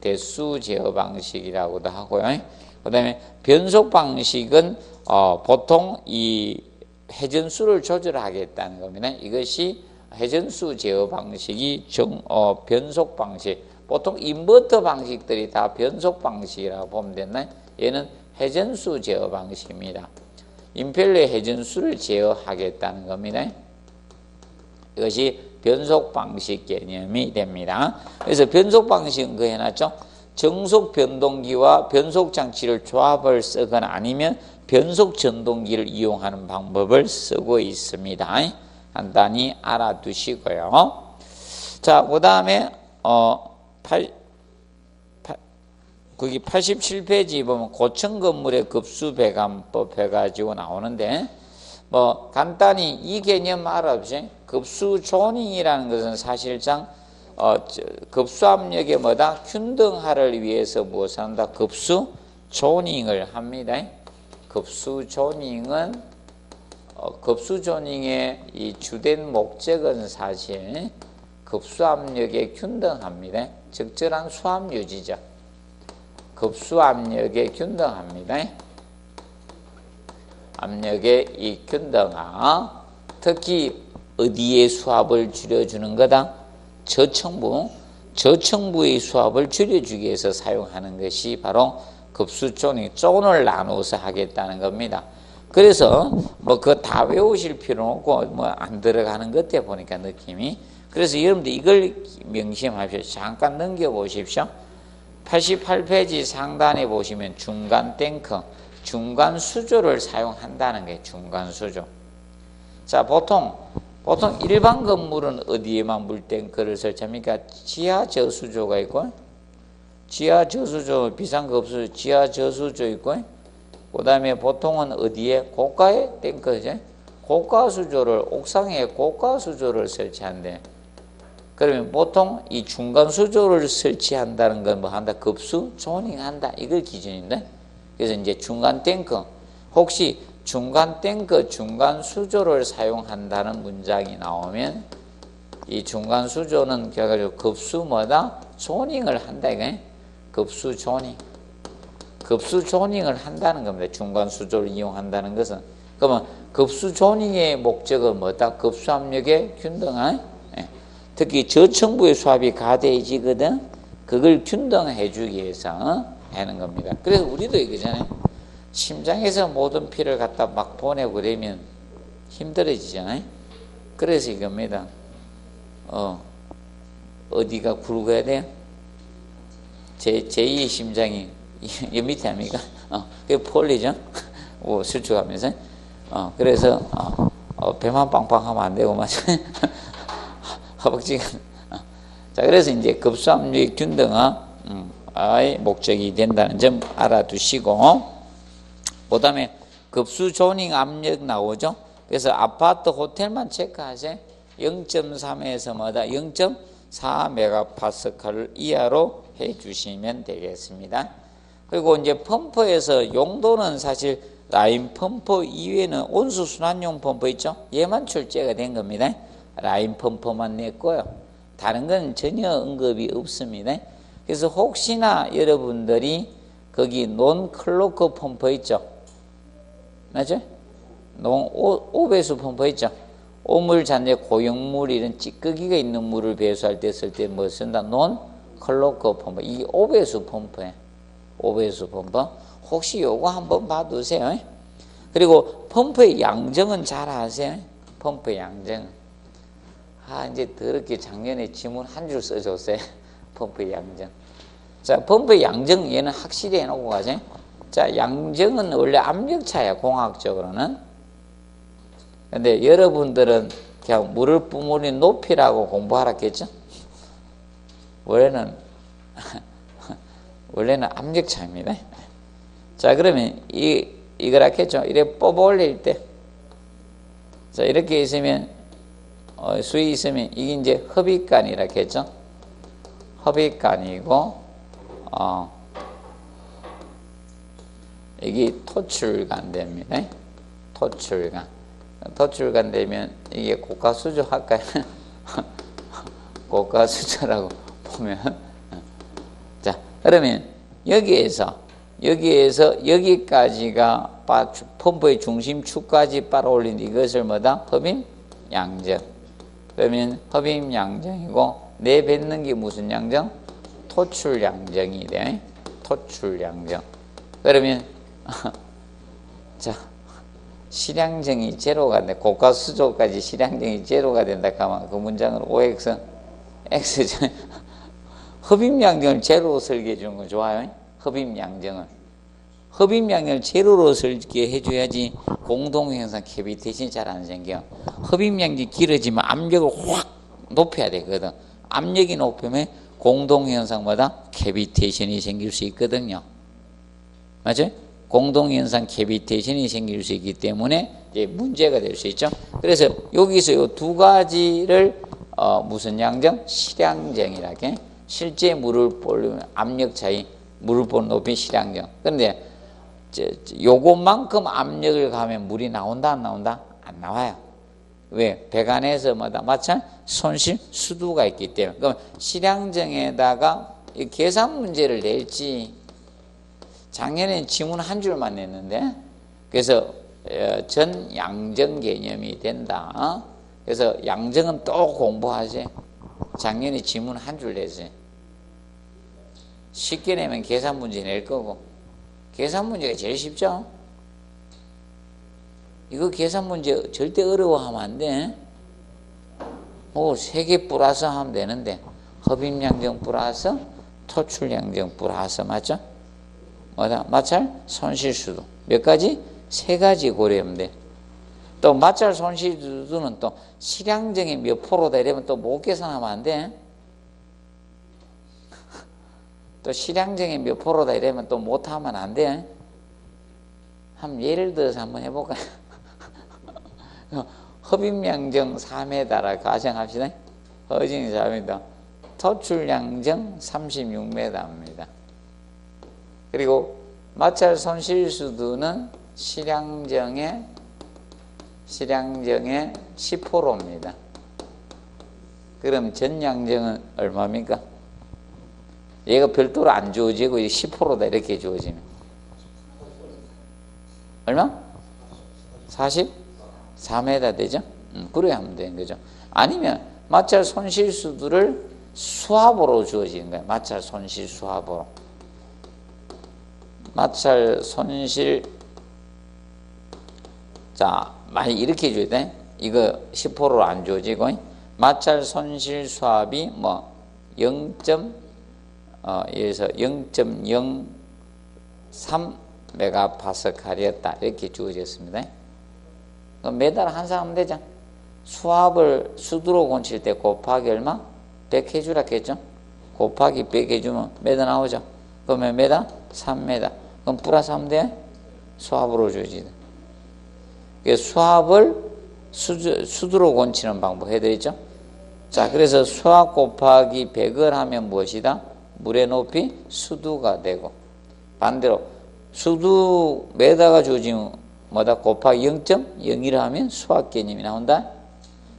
대수 제어 방식이라고도 하고요. 그 다음에 변속 방식은 보통 이 회전수를 조절하겠다는 겁니다. 이것이 회전수 제어 방식이 변속 방식. 보통 인버터 방식들이 다 변속 방식이라고 보면 되나요? 얘는 회전수 제어 방식입니다. 임펠러의 회전수를 제어하겠다는 겁니다. 이것이 변속 방식 개념이 됩니다. 그래서 변속 방식은 그 해놨죠. 정속 변동기와 변속 장치를 조합을 쓰거나 아니면 변속 전동기를 이용하는 방법을 쓰고 있습니다. 간단히 알아두시고요. 자, 그 다음에 거기 87페이지 보면 고층 건물의 급수 배관법 해가지고 나오는데, 뭐 간단히 이 개념 알아보세요. 급수 조닝이라는 것은 사실상 급수 압력의 뭐다? 균등화를 위해서 무엇을 한다? 급수 조닝을 합니다. 급수 조닝은 급수 조닝의 이 주된 목적은 사실 급수 압력의 균등합니다. 적절한 수압 유지죠. 급수 압력의 균등합니다. 압력의 이 균등화, 특히 어디의 수압을 줄여주는 거다? 저층부의 수압을 줄여주기 위해서 사용하는 것이 바로 급수 조닝, 존을 나누어서 하겠다는 겁니다. 그래서 뭐 그거 다 외우실 필요는 없고 뭐 안 들어가는 것 같아 보니까 느낌이. 그래서 여러분들 이걸 명심하십시오. 잠깐 넘겨보십시오. 88페이지 상단에 보시면 중간 탱크, 중간 수조를 사용한다는 게 중간 수조. 자, 보통 일반 건물은 어디에만 물탱크를 설치합니까? 지하 저수조가 있고, 지하 저수조 비싼 거 없어요. 지하 저수조 있고, 그 다음에 보통은 어디에? 고가의 탱크죠. 고가 수조를, 옥상에 고가 수조를 설치한대. 그러면 보통 이 중간 수조를 설치한다는 건 뭐 한다? 급수 조닝 한다. 이걸 기준인데. 그래서 이제 중간 탱크, 혹시 중간 탱크, 중간 수조를 사용한다는 문장이 나오면 이 중간 수조는 결과적으로 급수 뭐다? 조닝을 한다. 이게 급수 조닝. 급수 조닝을 한다는 겁니다. 중간 수조를 이용한다는 것은. 그러면 급수 조닝의 목적은 뭐다? 급수 압력의 균등화. 특히 저층부의 수압이 가대해지거든. 그걸 균등해 주기 위해서 하는 겁니다. 그래서 우리도 이거잖아요. 심장에서 모든 피를 갖다 막 보내고 그러면 힘들어지잖아요. 그래서 이겁니다. 어디가 굵어야 돼요? 제2의 심장이 이 밑에 아닙니까? 그게 폴리죠? 수축하면서. 그래서 배만 빵빵하면 안 되고 맞아요. 허벅지가. 자, 그래서 이제 급수압력 균등화의 목적이 된다는 점 알아두시고, 그 다음에 급수 조닝 압력 나오죠. 그래서 아파트 호텔만 체크하세요. 0.3에서 뭐다? 0.4 메가파스칼 이하로 해주시면 되겠습니다. 그리고 이제 펌프에서 용도는 사실 라인 펌프 이외에는 온수 순환용 펌프 있죠. 얘만 출제가 된 겁니다. 라인 펌프만 냈고요. 다른 건 전혀 언급이 없습니다. 그래서 혹시나 여러분들이 거기 논클로크 펌프 있죠. 맞죠? 오배수 펌프 있죠. 오물 잔재 고용물 이런 찌꺼기가 있는 물을 배수할 때 쓸 때 뭐 쓴다? 논클로크 펌프. 이 오배수 펌프예요. 오배수 펌프. 혹시 요거 한번 봐두세요. 그리고 펌프의 양정은 잘 아세요? 펌프의 양정. 이제 더럽게 작년에 지문 한 줄 써줬어요. 펌프의 양정. 자, 펌프의 양정 얘는 확실히 해놓고 가세요. 자, 양정은 원래 압력차야, 공학적으로는. 근데 여러분들은 그냥 물을 뿜으린 높이라고 공부하라겠죠? 원래는 압력차입니다. 자, 그러면 이걸 하겠죠? 이렇게 뽑아 올릴 때. 자, 이렇게 있으면 수위 있으면 이게 이제 흡입관이라고 했죠. 흡입관이고 이게 토출관 됩니다. 토출관 되면 이게 고가수조 할까요? 고가수조라고 보면. 자, 그러면 여기에서 여기까지가 펌프의 중심축까지 빨아올린 이것을 뭐다? 흡입 양정. 그러면 흡입 양정이고 내뱉는 게 무슨 양정? 토출 양정이 돼. 토출 양정. 그러면 자, 실량정이 제로가 돼. 고가수조까지 실량정이 제로가 된다 하면 그 문장은 OX, X죠. 흡입량정을 제로로 설계해 주는 거 좋아요. 흡입량정을. 흡입량정을 제로로 설계해 줘야지 공동형상 캐비테이션이 잘 안 생겨. 흡입량정이 길어지면 압력을 확 높여야 되거든. 압력이 높으면 공동현상마다 캐비테이션이 생길 수 있거든요. 맞죠? 공동현상 캐비테이션이 생길 수 있기 때문에 이제 문제가 될 수 있죠. 그래서 여기서 이 두 가지를 무슨 양정? 실량정이라게. 실제 물을 볼륨 압력 차이, 물을 볼 높이 실량정. 그런데 요것만큼 압력을 가면 물이 나온다 안 나온다? 안 나와요. 왜? 배관에서마다 마찬 손실 수두가 있기 때문에. 그럼 실량정에다가 계산 문제를 낼지. 작년에는 지문 한 줄만 냈는데, 그래서 전 양정 개념이 된다. 그래서 양정은 또 공부하지. 작년에 지문 한 줄 냈지. 쉽게 내면 계산 문제 낼 거고, 계산 문제가 제일 쉽죠. 이거 계산 문제 절대 어려워하면 안 돼. 뭐 3개 플러스 하면 되는데, 흡입량정 플러스 토출량정 플러스 맞죠? 뭐다? 마찰 손실수도. 몇 가지? 3가지 고려하면 돼. 또 마찰 손실수도는 또 실량정이 몇 프로다 이러면 또 못 계산하면 안 돼. 또 실량정이 몇 프로다 이러면 또 못하면 안 돼. 한번 예를 들어서 한번 해볼까요? 흡입량정 4m라 가정합시다. 흡입량정 4m, 토출량정 36m입니다. 그리고 마찰 손실수두는 실량정의 10%입니다. 그럼 전량정은 얼마입니까? 얘가 별도로 안 주어지고 10%다 이렇게 주어지면 얼마? 44m 되죠? 그래야 하면 되는 거죠. 아니면 마찰 손실수두를 수압으로 주어지는 거예요. 마찰 손실 수압으로. 마찰 손실, 자, 많이 이렇게 줘야 돼. 이거 10%로 안 주어지고, 마찰 손실 수압이 뭐 0.03 메가파스칼이었다. 이렇게 주어졌습니다. 그럼 매달 항상 하면 되죠. 수압을 수두로 고칠 때 곱하기 얼마? 100 해주라 했죠. 곱하기 100 해주면 매달 나오죠. 그러면 매달 3m. 그럼 플러스 하면 돼? 수압으로 주어지다. 수압을 수두로 고치는 방법 해드렸죠. 자, 그래서 수압 곱하기 100을 하면 무엇이다? 물의 높이 수두가 되고, 반대로 수두 메다가 주어지면 뭐다? 곱하기 0.01을 하면 수압 개념이 나온다.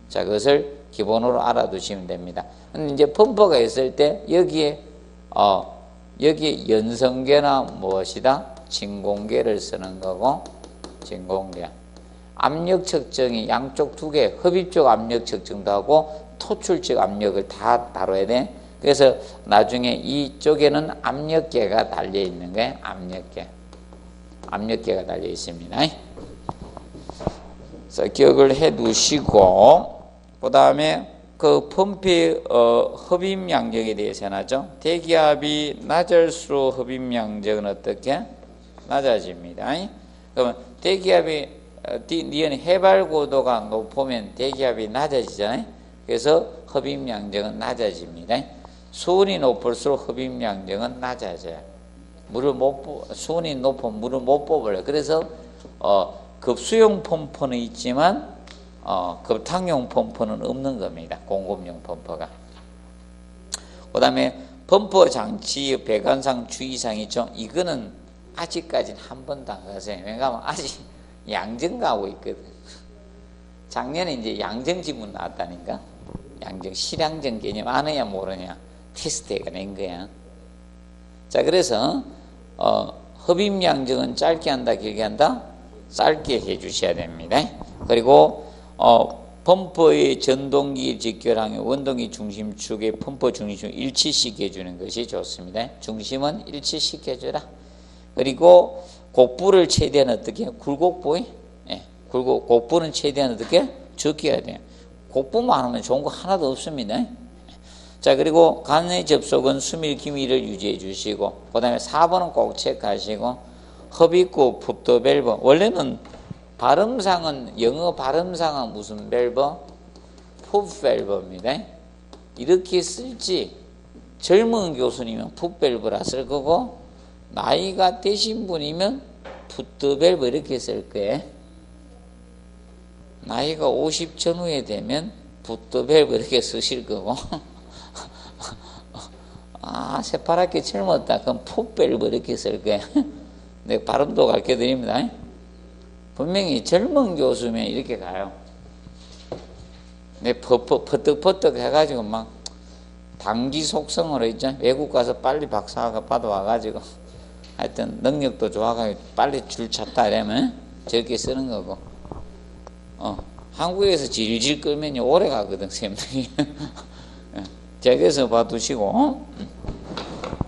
자, 그것을 기본으로 알아두시면 됩니다. 근데 이제 펌프가 있을 때 여기에 연성계나 무엇이다? 진공계를 쓰는 거고, 진공계. 압력 측정이 양쪽 2개, 흡입 쪽 압력 측정도 하고 토출 쪽 압력을 다 다뤄야 돼. 그래서 나중에 이쪽에는 압력계가 달려 있는 거예요. 압력계가 달려 있습니다. 그래서 기억을 해 두시고, 그 다음에 그 펌프의 흡입량적에 대해서 하죠. 대기압이 낮을수록 흡입량적은 어떻게? 낮아집니다. 그러면 대기압이 니은 해발 고도가 높으면 대기압이 낮아지잖아요. 그래서 흡입량적은 낮아집니다. 수온이 높을수록 흡입량적은 낮아져요. 수온이 높으면 물을 못 뽑아요. 그래서 급수용 펌프는 있지만 급탕용 펌프는 없는 겁니다. 공급용 펌프가. 그 다음에 펌프 장치의 배관상 주의사항이 있죠. 이거는 아직까지는 한 번도 안 가세요. 왜냐하면 아직 양정 가고 있거든. 작년에 이제 양정 지문 나왔다니까. 양정, 실양정 개념 아느냐 모르냐 테스트가 낸 거야. 자, 그래서 흡입량정은 짧게 한다, 길게 한다? 짧게 해주셔야 됩니다. 그리고 펌프의 전동기 직결항의 원동기 중심축의 펌프 중심축 일치시켜 주는 것이 좋습니다. 중심은 일치시켜 주라. 그리고 곡부를 최대한 어떻게 굴곡부, 예, 곡부는 최대한 어떻게 적게 해야 돼요. 곡부만 하면 좋은 거 하나도 없습니다. 자, 그리고 간의 접속은 수밀 기미를 유지해 주시고, 그 다음에 4번은 꼭 체크하시고, 흡입구 풋더 밸브. 원래는 발음상은, 영어 발음상은 무슨 밸브? 풋 밸브입니다. 이렇게 쓸지, 젊은 교수님은 풋 밸브라 쓸 거고, 나이가 되신 분이면 풋더 밸브 이렇게 쓸 거예요. 나이가 50 전후에 되면 풋더 밸브 이렇게 쓰실 거고, 아, 새파랗게 젊었다. 그럼 풋 밸브 이렇게 쓸 거예요. 네, 발음도 가르쳐 드립니다. 분명히 젊은 교수면 이렇게 가요. 네, 퍼뜩퍼뜩 해가지고 막 당기 속성으로 있죠. 외국 가서 빨리 박사가 받아와가지고 하여튼 능력도 좋아가지고 빨리 줄 찼다 이러면 저렇게 쓰는 거고, 한국에서 질질 끌면 오래 가거든, 쌤들이. 저기서 봐두시고,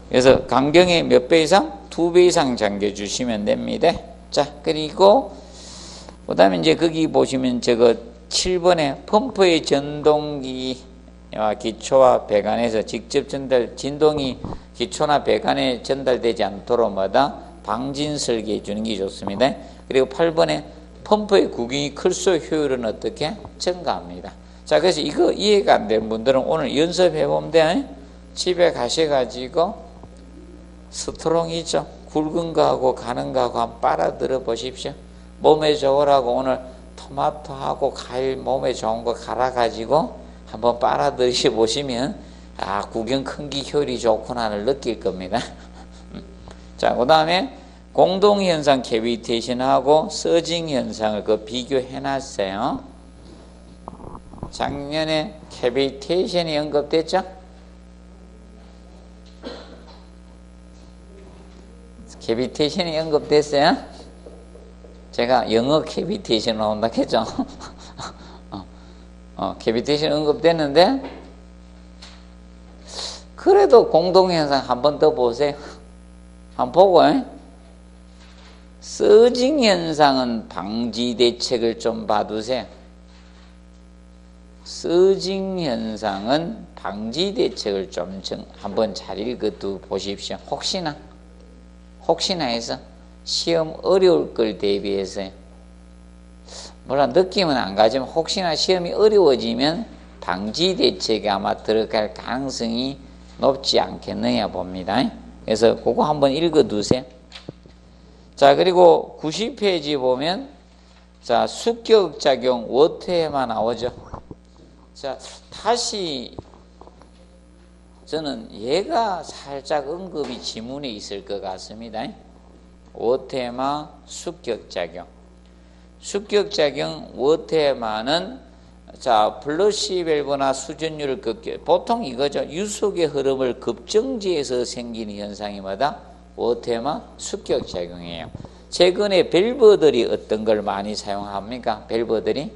그래서 간경의 몇 배 이상? 2배 이상 잠겨주시면 됩니다. 자, 그리고 그 다음에 이제 거기 보시면 저거 7번에 펌프의 전동기와 기초와 배관에서 직접 전달, 진동이 기초나 배관에 전달되지 않도록 마다 방진 설계해 주는 게 좋습니다. 그리고 8번에 펌프의 구경이 클수록 효율은 어떻게 증가합니다. 자, 그래서 이거 이해가 안 되는 분들은 오늘 연습해 보면 돼. 집에 가셔가지고 스트롱 있죠? 굵은 거하고 가는 거하고 한번 빨아들어 보십시오. 몸에 좋으라고 오늘 토마토하고 과일 몸에 좋은 거 갈아가지고 한번 빨아들여 보시면, 아, 구경 큰 게 효율이 좋구나를 느낄 겁니다. 자, 그 다음에 공동현상 캐비테이션하고 서징 현상을 비교해 놨어요. 작년에 캐비테이션이 언급됐죠? 캐비테이션이 언급됐어요? 제가 영어 캐비테이션 나온다 했죠? 캐비테이션 언급됐는데, 그래도 공동현상 한 번 더 보세요. 한번 보고, 서징 현상은 방지 대책을 좀 봐두세요. 서징 현상은 방지 대책을 좀 한번 잘 읽어두 보십시오. 혹시나 해서 시험 어려울 걸 대비해서요. 물론 느낌은 안 가지만 혹시나 시험이 어려워지면 방지 대책이 아마 들어갈 가능성이 높지 않겠느냐 봅니다. 그래서 그거 한번 읽어두세요. 자, 그리고 90페이지 보면, 자, 습격작용 워터에만 나오죠. 자, 다시 저는 얘가 살짝 언급이 지문에 있을 것 같습니다. 워테마 습격작용. 습격작용 워테마는, 자, 플러시 밸브나 수전율을 보통 이거죠. 유속의 흐름을 급정지해서 생기는 현상이마다 워테마 습격작용이에요. 최근에 밸브들이 어떤 걸 많이 사용합니까? 밸브들이,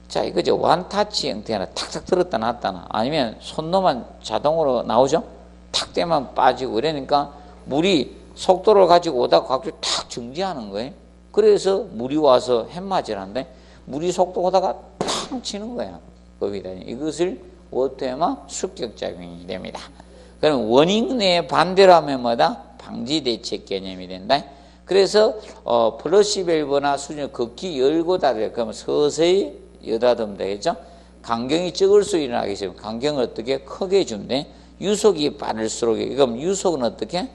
자, 이거죠. 원타치 형태나 탁탁 들었다 놨다나, 아니면 손로만 자동으로 나오죠. 탁 떼면 빠지고 이러니까 물이 속도를 가지고 오다가 갑자기 탁 정지하는 거예요. 그래서 물이 와서 햇맞을 한데, 물이 속도 오다가 탁 치는 거야. 거기다. 이것을 워터에만 습격작용이 됩니다. 그럼 원인 내에 반대로 하면 뭐다? 방지 대책 개념이 된다. 그래서 플러시 밸브나 수준을 극히 열고 닫아요. 그러면 서서히 여닫으면 되겠죠. 간경이 적을 수 일어나기 때문에 간경을 어떻게 크게 해주면 유속이 빠를수록, 그럼 유속은 어떻게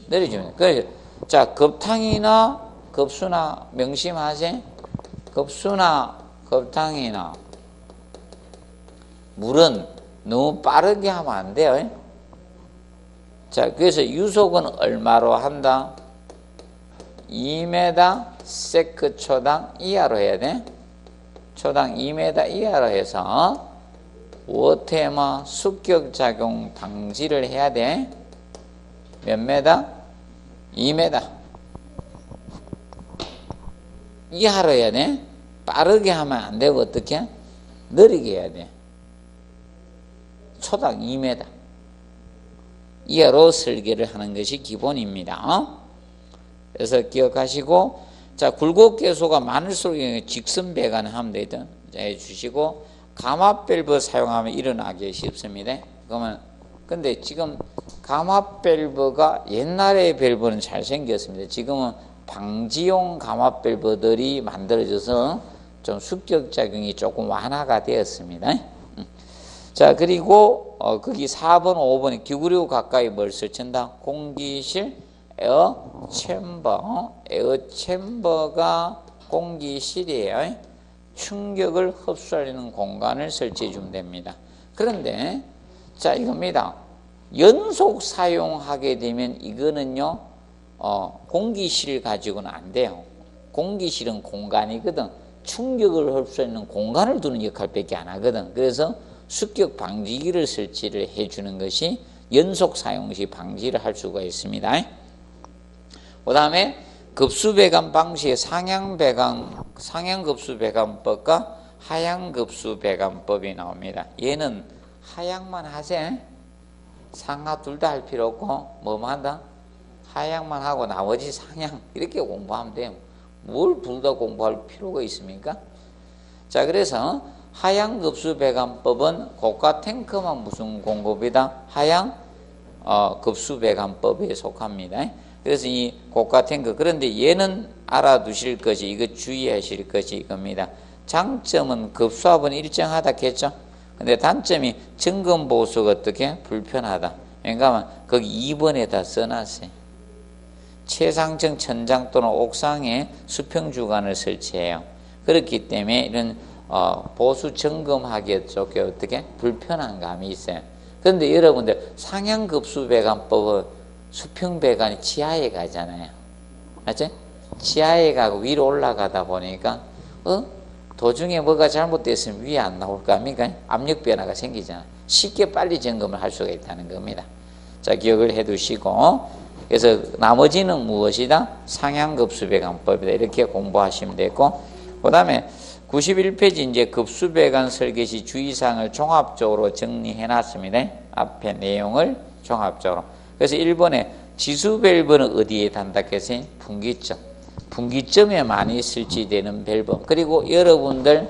내려주면. 그래서 자, 급탕이나 급수나 명심하세요. 급수나 급탕이나 물은 너무 빠르게 하면 안 돼요. 자, 그래서 유속은 얼마로 한다? 2m 세크 초당 이하로 해야 돼. 초당 2m 이하로 해서 워테마 습격작용 방지를 해야 돼. 몇 m? 2m 이하로 해야 돼. 빠르게 하면 안 되고 어떻게? 느리게 해야 돼. 초당 2m 이하로 설계를 하는 것이 기본입니다. 그래서 기억하시고, 자, 굴곡계소가 많을수록 직선 배관을 하면 되든 해주시고, 감압 밸브 사용하면 일어나기 쉽습니다. 그러면 근데 지금 감압 밸브가 옛날의 밸브는 잘 생겼습니다. 지금은 방지용 감압 밸브들이 만들어져서 좀 습격작용이 조금 완화가 되었습니다. 자, 그리고 거기 4번, 5번에 기구류 가까이 뭘 설친다? 공기실, 에어 챔버가 공기실이에요. 충격을 흡수하는 공간을 설치해 주면 됩니다. 그런데 자, 이겁니다. 연속 사용하게 되면 이거는요, 공기실 가지고는 안 돼요. 공기실은 공간이거든. 충격을 흡수하는 공간을 두는 역할밖에 안 하거든. 그래서 습격 방지기를 설치를 해주는 것이 연속 사용 시 방지를 할 수가 있습니다. 그 다음에 급수배관 방식의 상향급수배관법과 하향급수배관법이 나옵니다. 얘는 하향만 하세요. 상하 둘 다 할 필요 없고 뭐만 한다? 하향만 하고 나머지 상향 이렇게 공부하면 돼요. 뭘 둘 다 공부할 필요가 있습니까? 자, 그래서 하향급수배관법은 고가 탱크만 무슨 공급이다? 하향 급수배관법에 속합니다. 그래서 이 고가 탱크, 그런데 얘는 알아두실 것이, 이거 주의하실 것이 이겁니다. 장점은 급수압은 일정하다 했죠. 근데 단점이 점검 보수가 어떻게? 불편하다. 왜냐하면 거기 2번에다 써놨어요. 최상층 천장 또는 옥상에 수평 주간을 설치해요. 그렇기 때문에 이런 보수 점검하기에 조금 어떻게? 불편한 감이 있어요. 그런데 여러분들 상향급수배관법은 수평배관이 지하에 가잖아요. 맞죠? 지하에 가고 위로 올라가다 보니까 도중에 뭐가 잘못됐으면 위에 안 나올 거 아닙니까? 압력 변화가 생기잖아. 쉽게 빨리 점검을 할 수가 있다는 겁니다. 자, 기억을 해 두시고, 그래서 나머지는 무엇이다? 상향급수배관법이다. 이렇게 공부하시면 되고, 그 다음에 91페이지 이제 급수배관 설계 시 주의사항을 종합적으로 정리해 놨습니다. 앞에 내용을 종합적으로. 그래서 1번에 지수밸브는 어디에 단답해서 분기점. 분기점에 많이 설치되는 밸브. 그리고 여러분들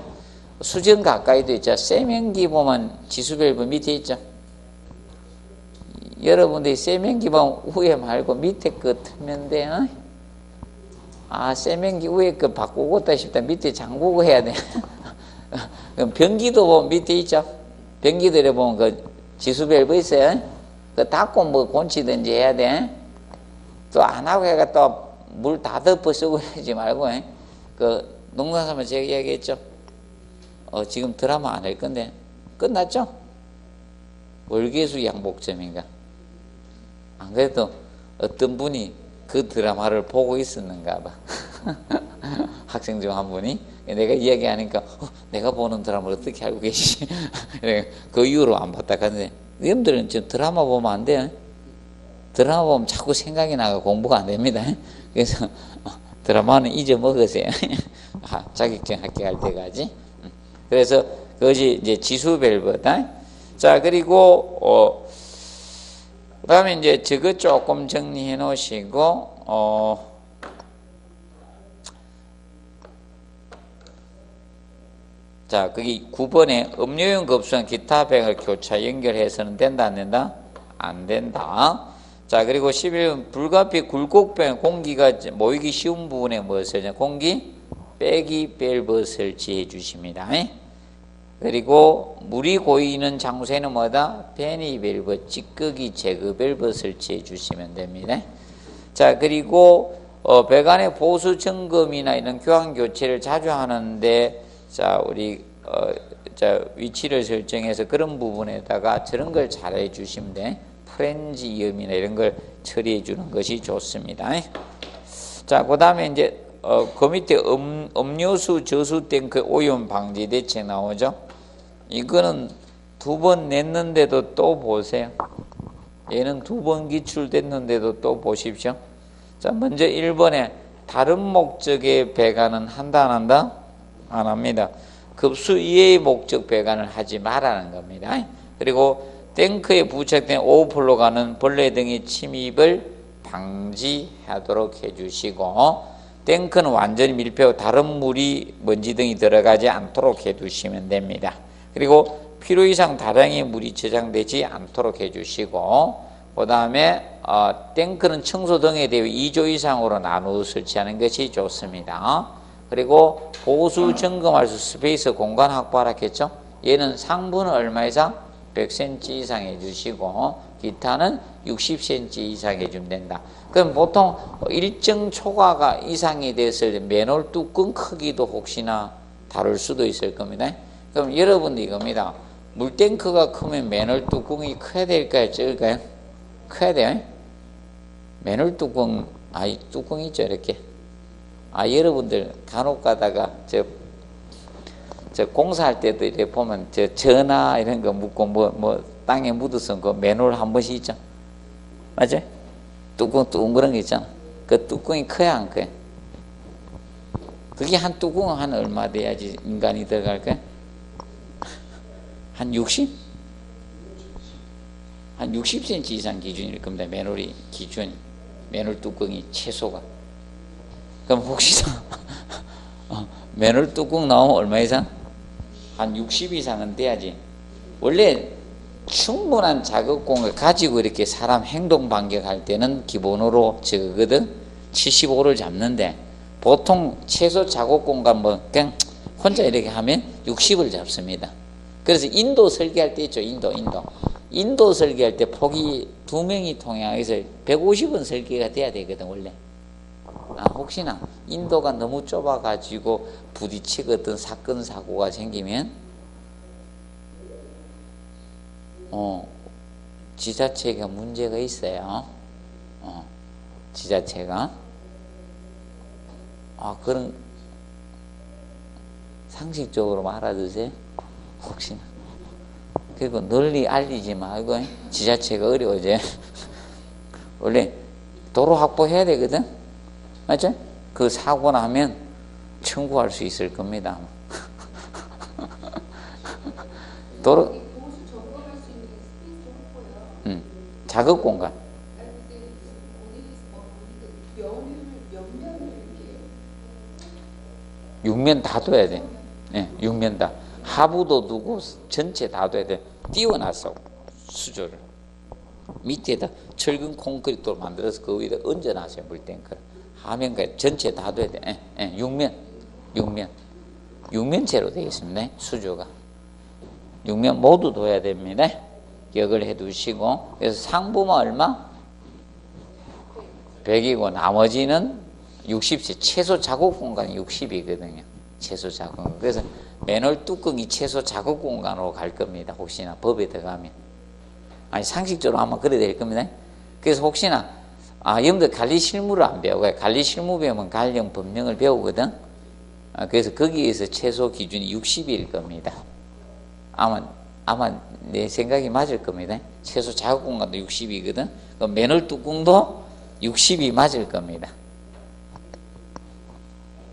수전 가까이도 있죠. 세면기 보면 지수밸브 밑에 있죠. 여러분들이 세면기 보면 위에 말고 밑에 거 틀면 돼. 세면기 위에 거 바꾸고다 싶다. 밑에 잠그고 해야 돼. 그럼 변기도 보면 밑에 있죠. 변기들에 보면 그 지수밸브 있어요. 그 닫고 뭐 곤치든지 해야 돼. 또 안 하고 해가 또 물 다 덮어 쓰고 하지 말고, 그 농담삼아 제가 이야기했죠. 지금 드라마 안 할 건데 끝났죠? 월계수 양복점인가? 안 그래도 어떤 분이 그 드라마를 보고 있었는가 봐. 학생 중 한 분이 내가 이야기하니까 내가 보는 드라마를 어떻게 알고 계시지? 그 이후로 안 봤다 하는데, 여러분들은 지금 드라마 보면 안 돼요. 드라마 보면 자꾸 생각이 나가 공부가 안 됩니다. 그래서 드라마는 잊어먹으세요. 자격증 합격할 때까지. 그래서 그것이 이제 지수밸브다. 자, 그리고 그다음에 이제 저거 조금 정리해 놓으시고 자, 거기 9번에 음료용 급수랑 기타 배관을 교차 연결해서는 된다 안 된다? 안 된다. 자, 그리고 11번 불가피 굴곡배관 공기가 모이기 쉬운 부분에 무엇을 공기 빼기 밸브 설치해 주십니다. 그리고 물이 고이는 장소에는 뭐다? 베니 밸브 찌꺼기 제거 밸브 설치해 주시면 됩니다. 자, 그리고 배관의 보수 점검이나 이런 교환 교체를 자주 하는데, 자, 우리 위치를 설정해서 그런 부분에다가 저런 걸 잘 해주시면 돼. 프렌지 위험이나 이런 걸 처리해 주는 것이 좋습니다. 자, 그 다음에 이제 그 밑에 음료수 저수 탱크 오염 방지 대책 나오죠. 이거는 2번 냈는데도 또 보세요. 얘는 2번 기출됐는데도 또 보십시오. 자, 먼저 1번에 다른 목적의 배관은 한다 안 한다? 안 합니다. 급수 이외의 목적 배관을 하지 말라는 겁니다. 그리고 탱크에 부착된 오버플로 가는 벌레 등의 침입을 방지하도록 해주시고, 탱크는 완전히 밀폐하고 다른 물이 먼지 등이 들어가지 않도록 해두시면 됩니다. 그리고 필요 이상 다량의 물이 저장되지 않도록 해주시고, 그 다음에 탱크는 청소 등에 대해 2조 이상으로 나누어 설치하는 것이 좋습니다. 그리고 보수 점검할 수 스페이스 공간 확보하라 했죠. 얘는 상부는 얼마 이상? 100cm 이상 해주시고, 기타는 60cm 이상 해주면 된다. 그럼 보통 일정 초과가 이상이 됐을 때 맨홀 뚜껑 크기도 혹시나 다를 수도 있을 겁니다. 그럼 여러분도 이겁니다. 물탱크가 크면 맨홀 뚜껑이 커야 될까요? 적을까요? 커야 돼요. 맨홀 뚜껑, 이 뚜껑 있죠, 이렇게. 여러분들 간혹 가다가 저 공사할 때도 이렇게 보면 전화 이런 거 묻고 땅에 묻어서 그 맨홀 한 번씩 있죠. 맞아요? 뚜껑 그런 거 있잖아. 그 뚜껑이 커야 안 커요? 그게 한 뚜껑은 한 얼마 돼야지 인간이 들어갈까요? 한 60? 한 60cm 이상 기준일 겁니다. 맨홀이 기준이. 맨홀 뚜껑이 최소가. 그럼 혹시나 맨홀 뚜껑 나오면 얼마 이상? 한 60 이상은 돼야지. 원래 충분한 자극 공간을 가지고 이렇게 사람 행동 반격할 때는 기본으로 저거거든 75를 잡는데, 보통 최소 자극 공간 그냥 혼자 이렇게 하면 60을 잡습니다. 그래서 인도 설계할 때 있죠. 인도 설계할 때 폭이 2명이 통행해서 150은 설계가 돼야 되거든 원래. 혹시나 인도가 너무 좁아가지고 부딪히거든 사건 사고가 생기면 지자체가 문제가 있어요. 지자체가 그런 상식적으로 알아두세요. 혹시나. 그리고 널리 알리지 말고 지자체가 어려워져. 원래 도로 확보해야 되거든. 맞죠? 그 사고 나면 청구할 수 있을 겁니다. 도로 자극 공간. 6면 다 둬야 돼. 네, 6면 다. 하부도 두고 전체 다 둬야 돼. 띄워놨어 수조를. 밑에다 철근 콘크리트로 만들어서 그 위에다 얹어놨어요 물탱크를. 하면까지 전체 다 둬야 돼. 6면체로 되겠습니다. 수조가 6면 모두 둬야 됩니다. 기억을 해두시고, 그래서 상부만 얼마? 100이고 나머지는 60cm. 최소 작업 공간이 60이거든요. 최소 작업 공간. 그래서 맨홀 뚜껑이 최소 작업 공간으로 갈 겁니다. 혹시나 법에 들어가면. 상식적으로 아마 그래야 될 겁니다. 그래서 혹시나 여러분들 관리 실무를 안 배워요. 관리 실무 배우면 관련 법령을 배우거든. 그래서 거기에서 최소 기준이 60일 겁니다. 아마 내 생각이 맞을 겁니다. 최소 작업 공간도 60이거든. 그럼 맨홀 뚜껑도 60이 맞을 겁니다.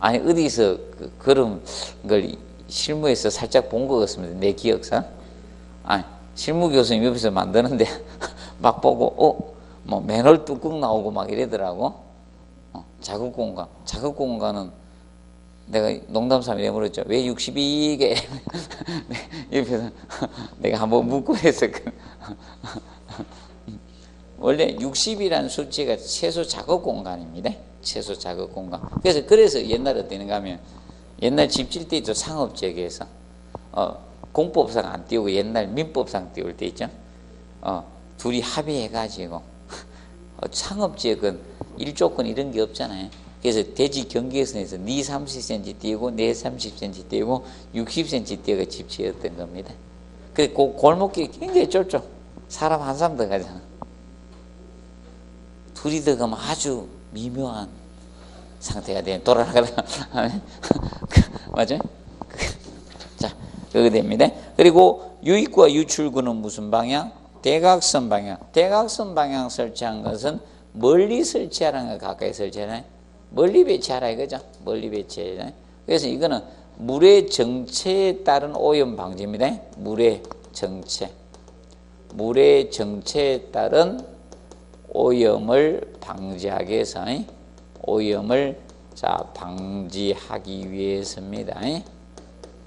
어디서 그런 걸 실무에서 살짝 본 것 같습니다. 내 기억상. 실무 교수님 옆에서 만드는데 막 보고 맨홀 뚜껑 나오고 막 이러더라고. 작업 공간은 내가 농담삼아 내물었죠. 왜 62개 옆에서 내가 한번 묻고 했었거든. 원래 60이라는 수치가 최소 작업 공간입니다. 최소 작업 공간. 그래서 옛날에 어떻게 하면 옛날 집 질 때 있죠. 상업지역에서 공법상 안 띄우고 옛날 민법상 띄울 때 있죠. 둘이 합의해가지고 상업지역은 일조권 이런 게 없잖아요. 그래서 대지 경계선에서 네 30cm 띄우고 내 30cm 띄우고 60cm 띄어가 집 지었던 겁니다. 그리고 골목길이 굉장히 좁죠. 사람 한 사람 들어가잖아. 둘이 들어가면 아주 미묘한 상태가 돼. 돌아가다가 맞아요? 자, 그거 됩니다. 그리고 유입구와 유출구는 무슨 방향? 대각선 방향. 대각선 방향 설치한 것은 멀리 설치하라는 거 가까이 설치하나요? 멀리 배치하라 이거죠. 멀리 배치하라. 그래서 이거는 물의 정체에 따른 오염 방지입니다. 물의 정체에 따른 오염을 방지하기 위해서, 오염을 방지하기 위해서입니다.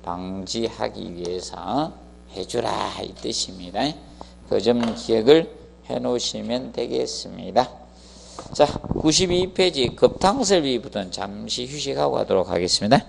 방지하기 위해서 해주라 이 뜻입니다. 그 점 기억을 해 놓으시면 되겠습니다. 자, 92페이지 급탕설비부터는 잠시 휴식하고 가도록 하겠습니다.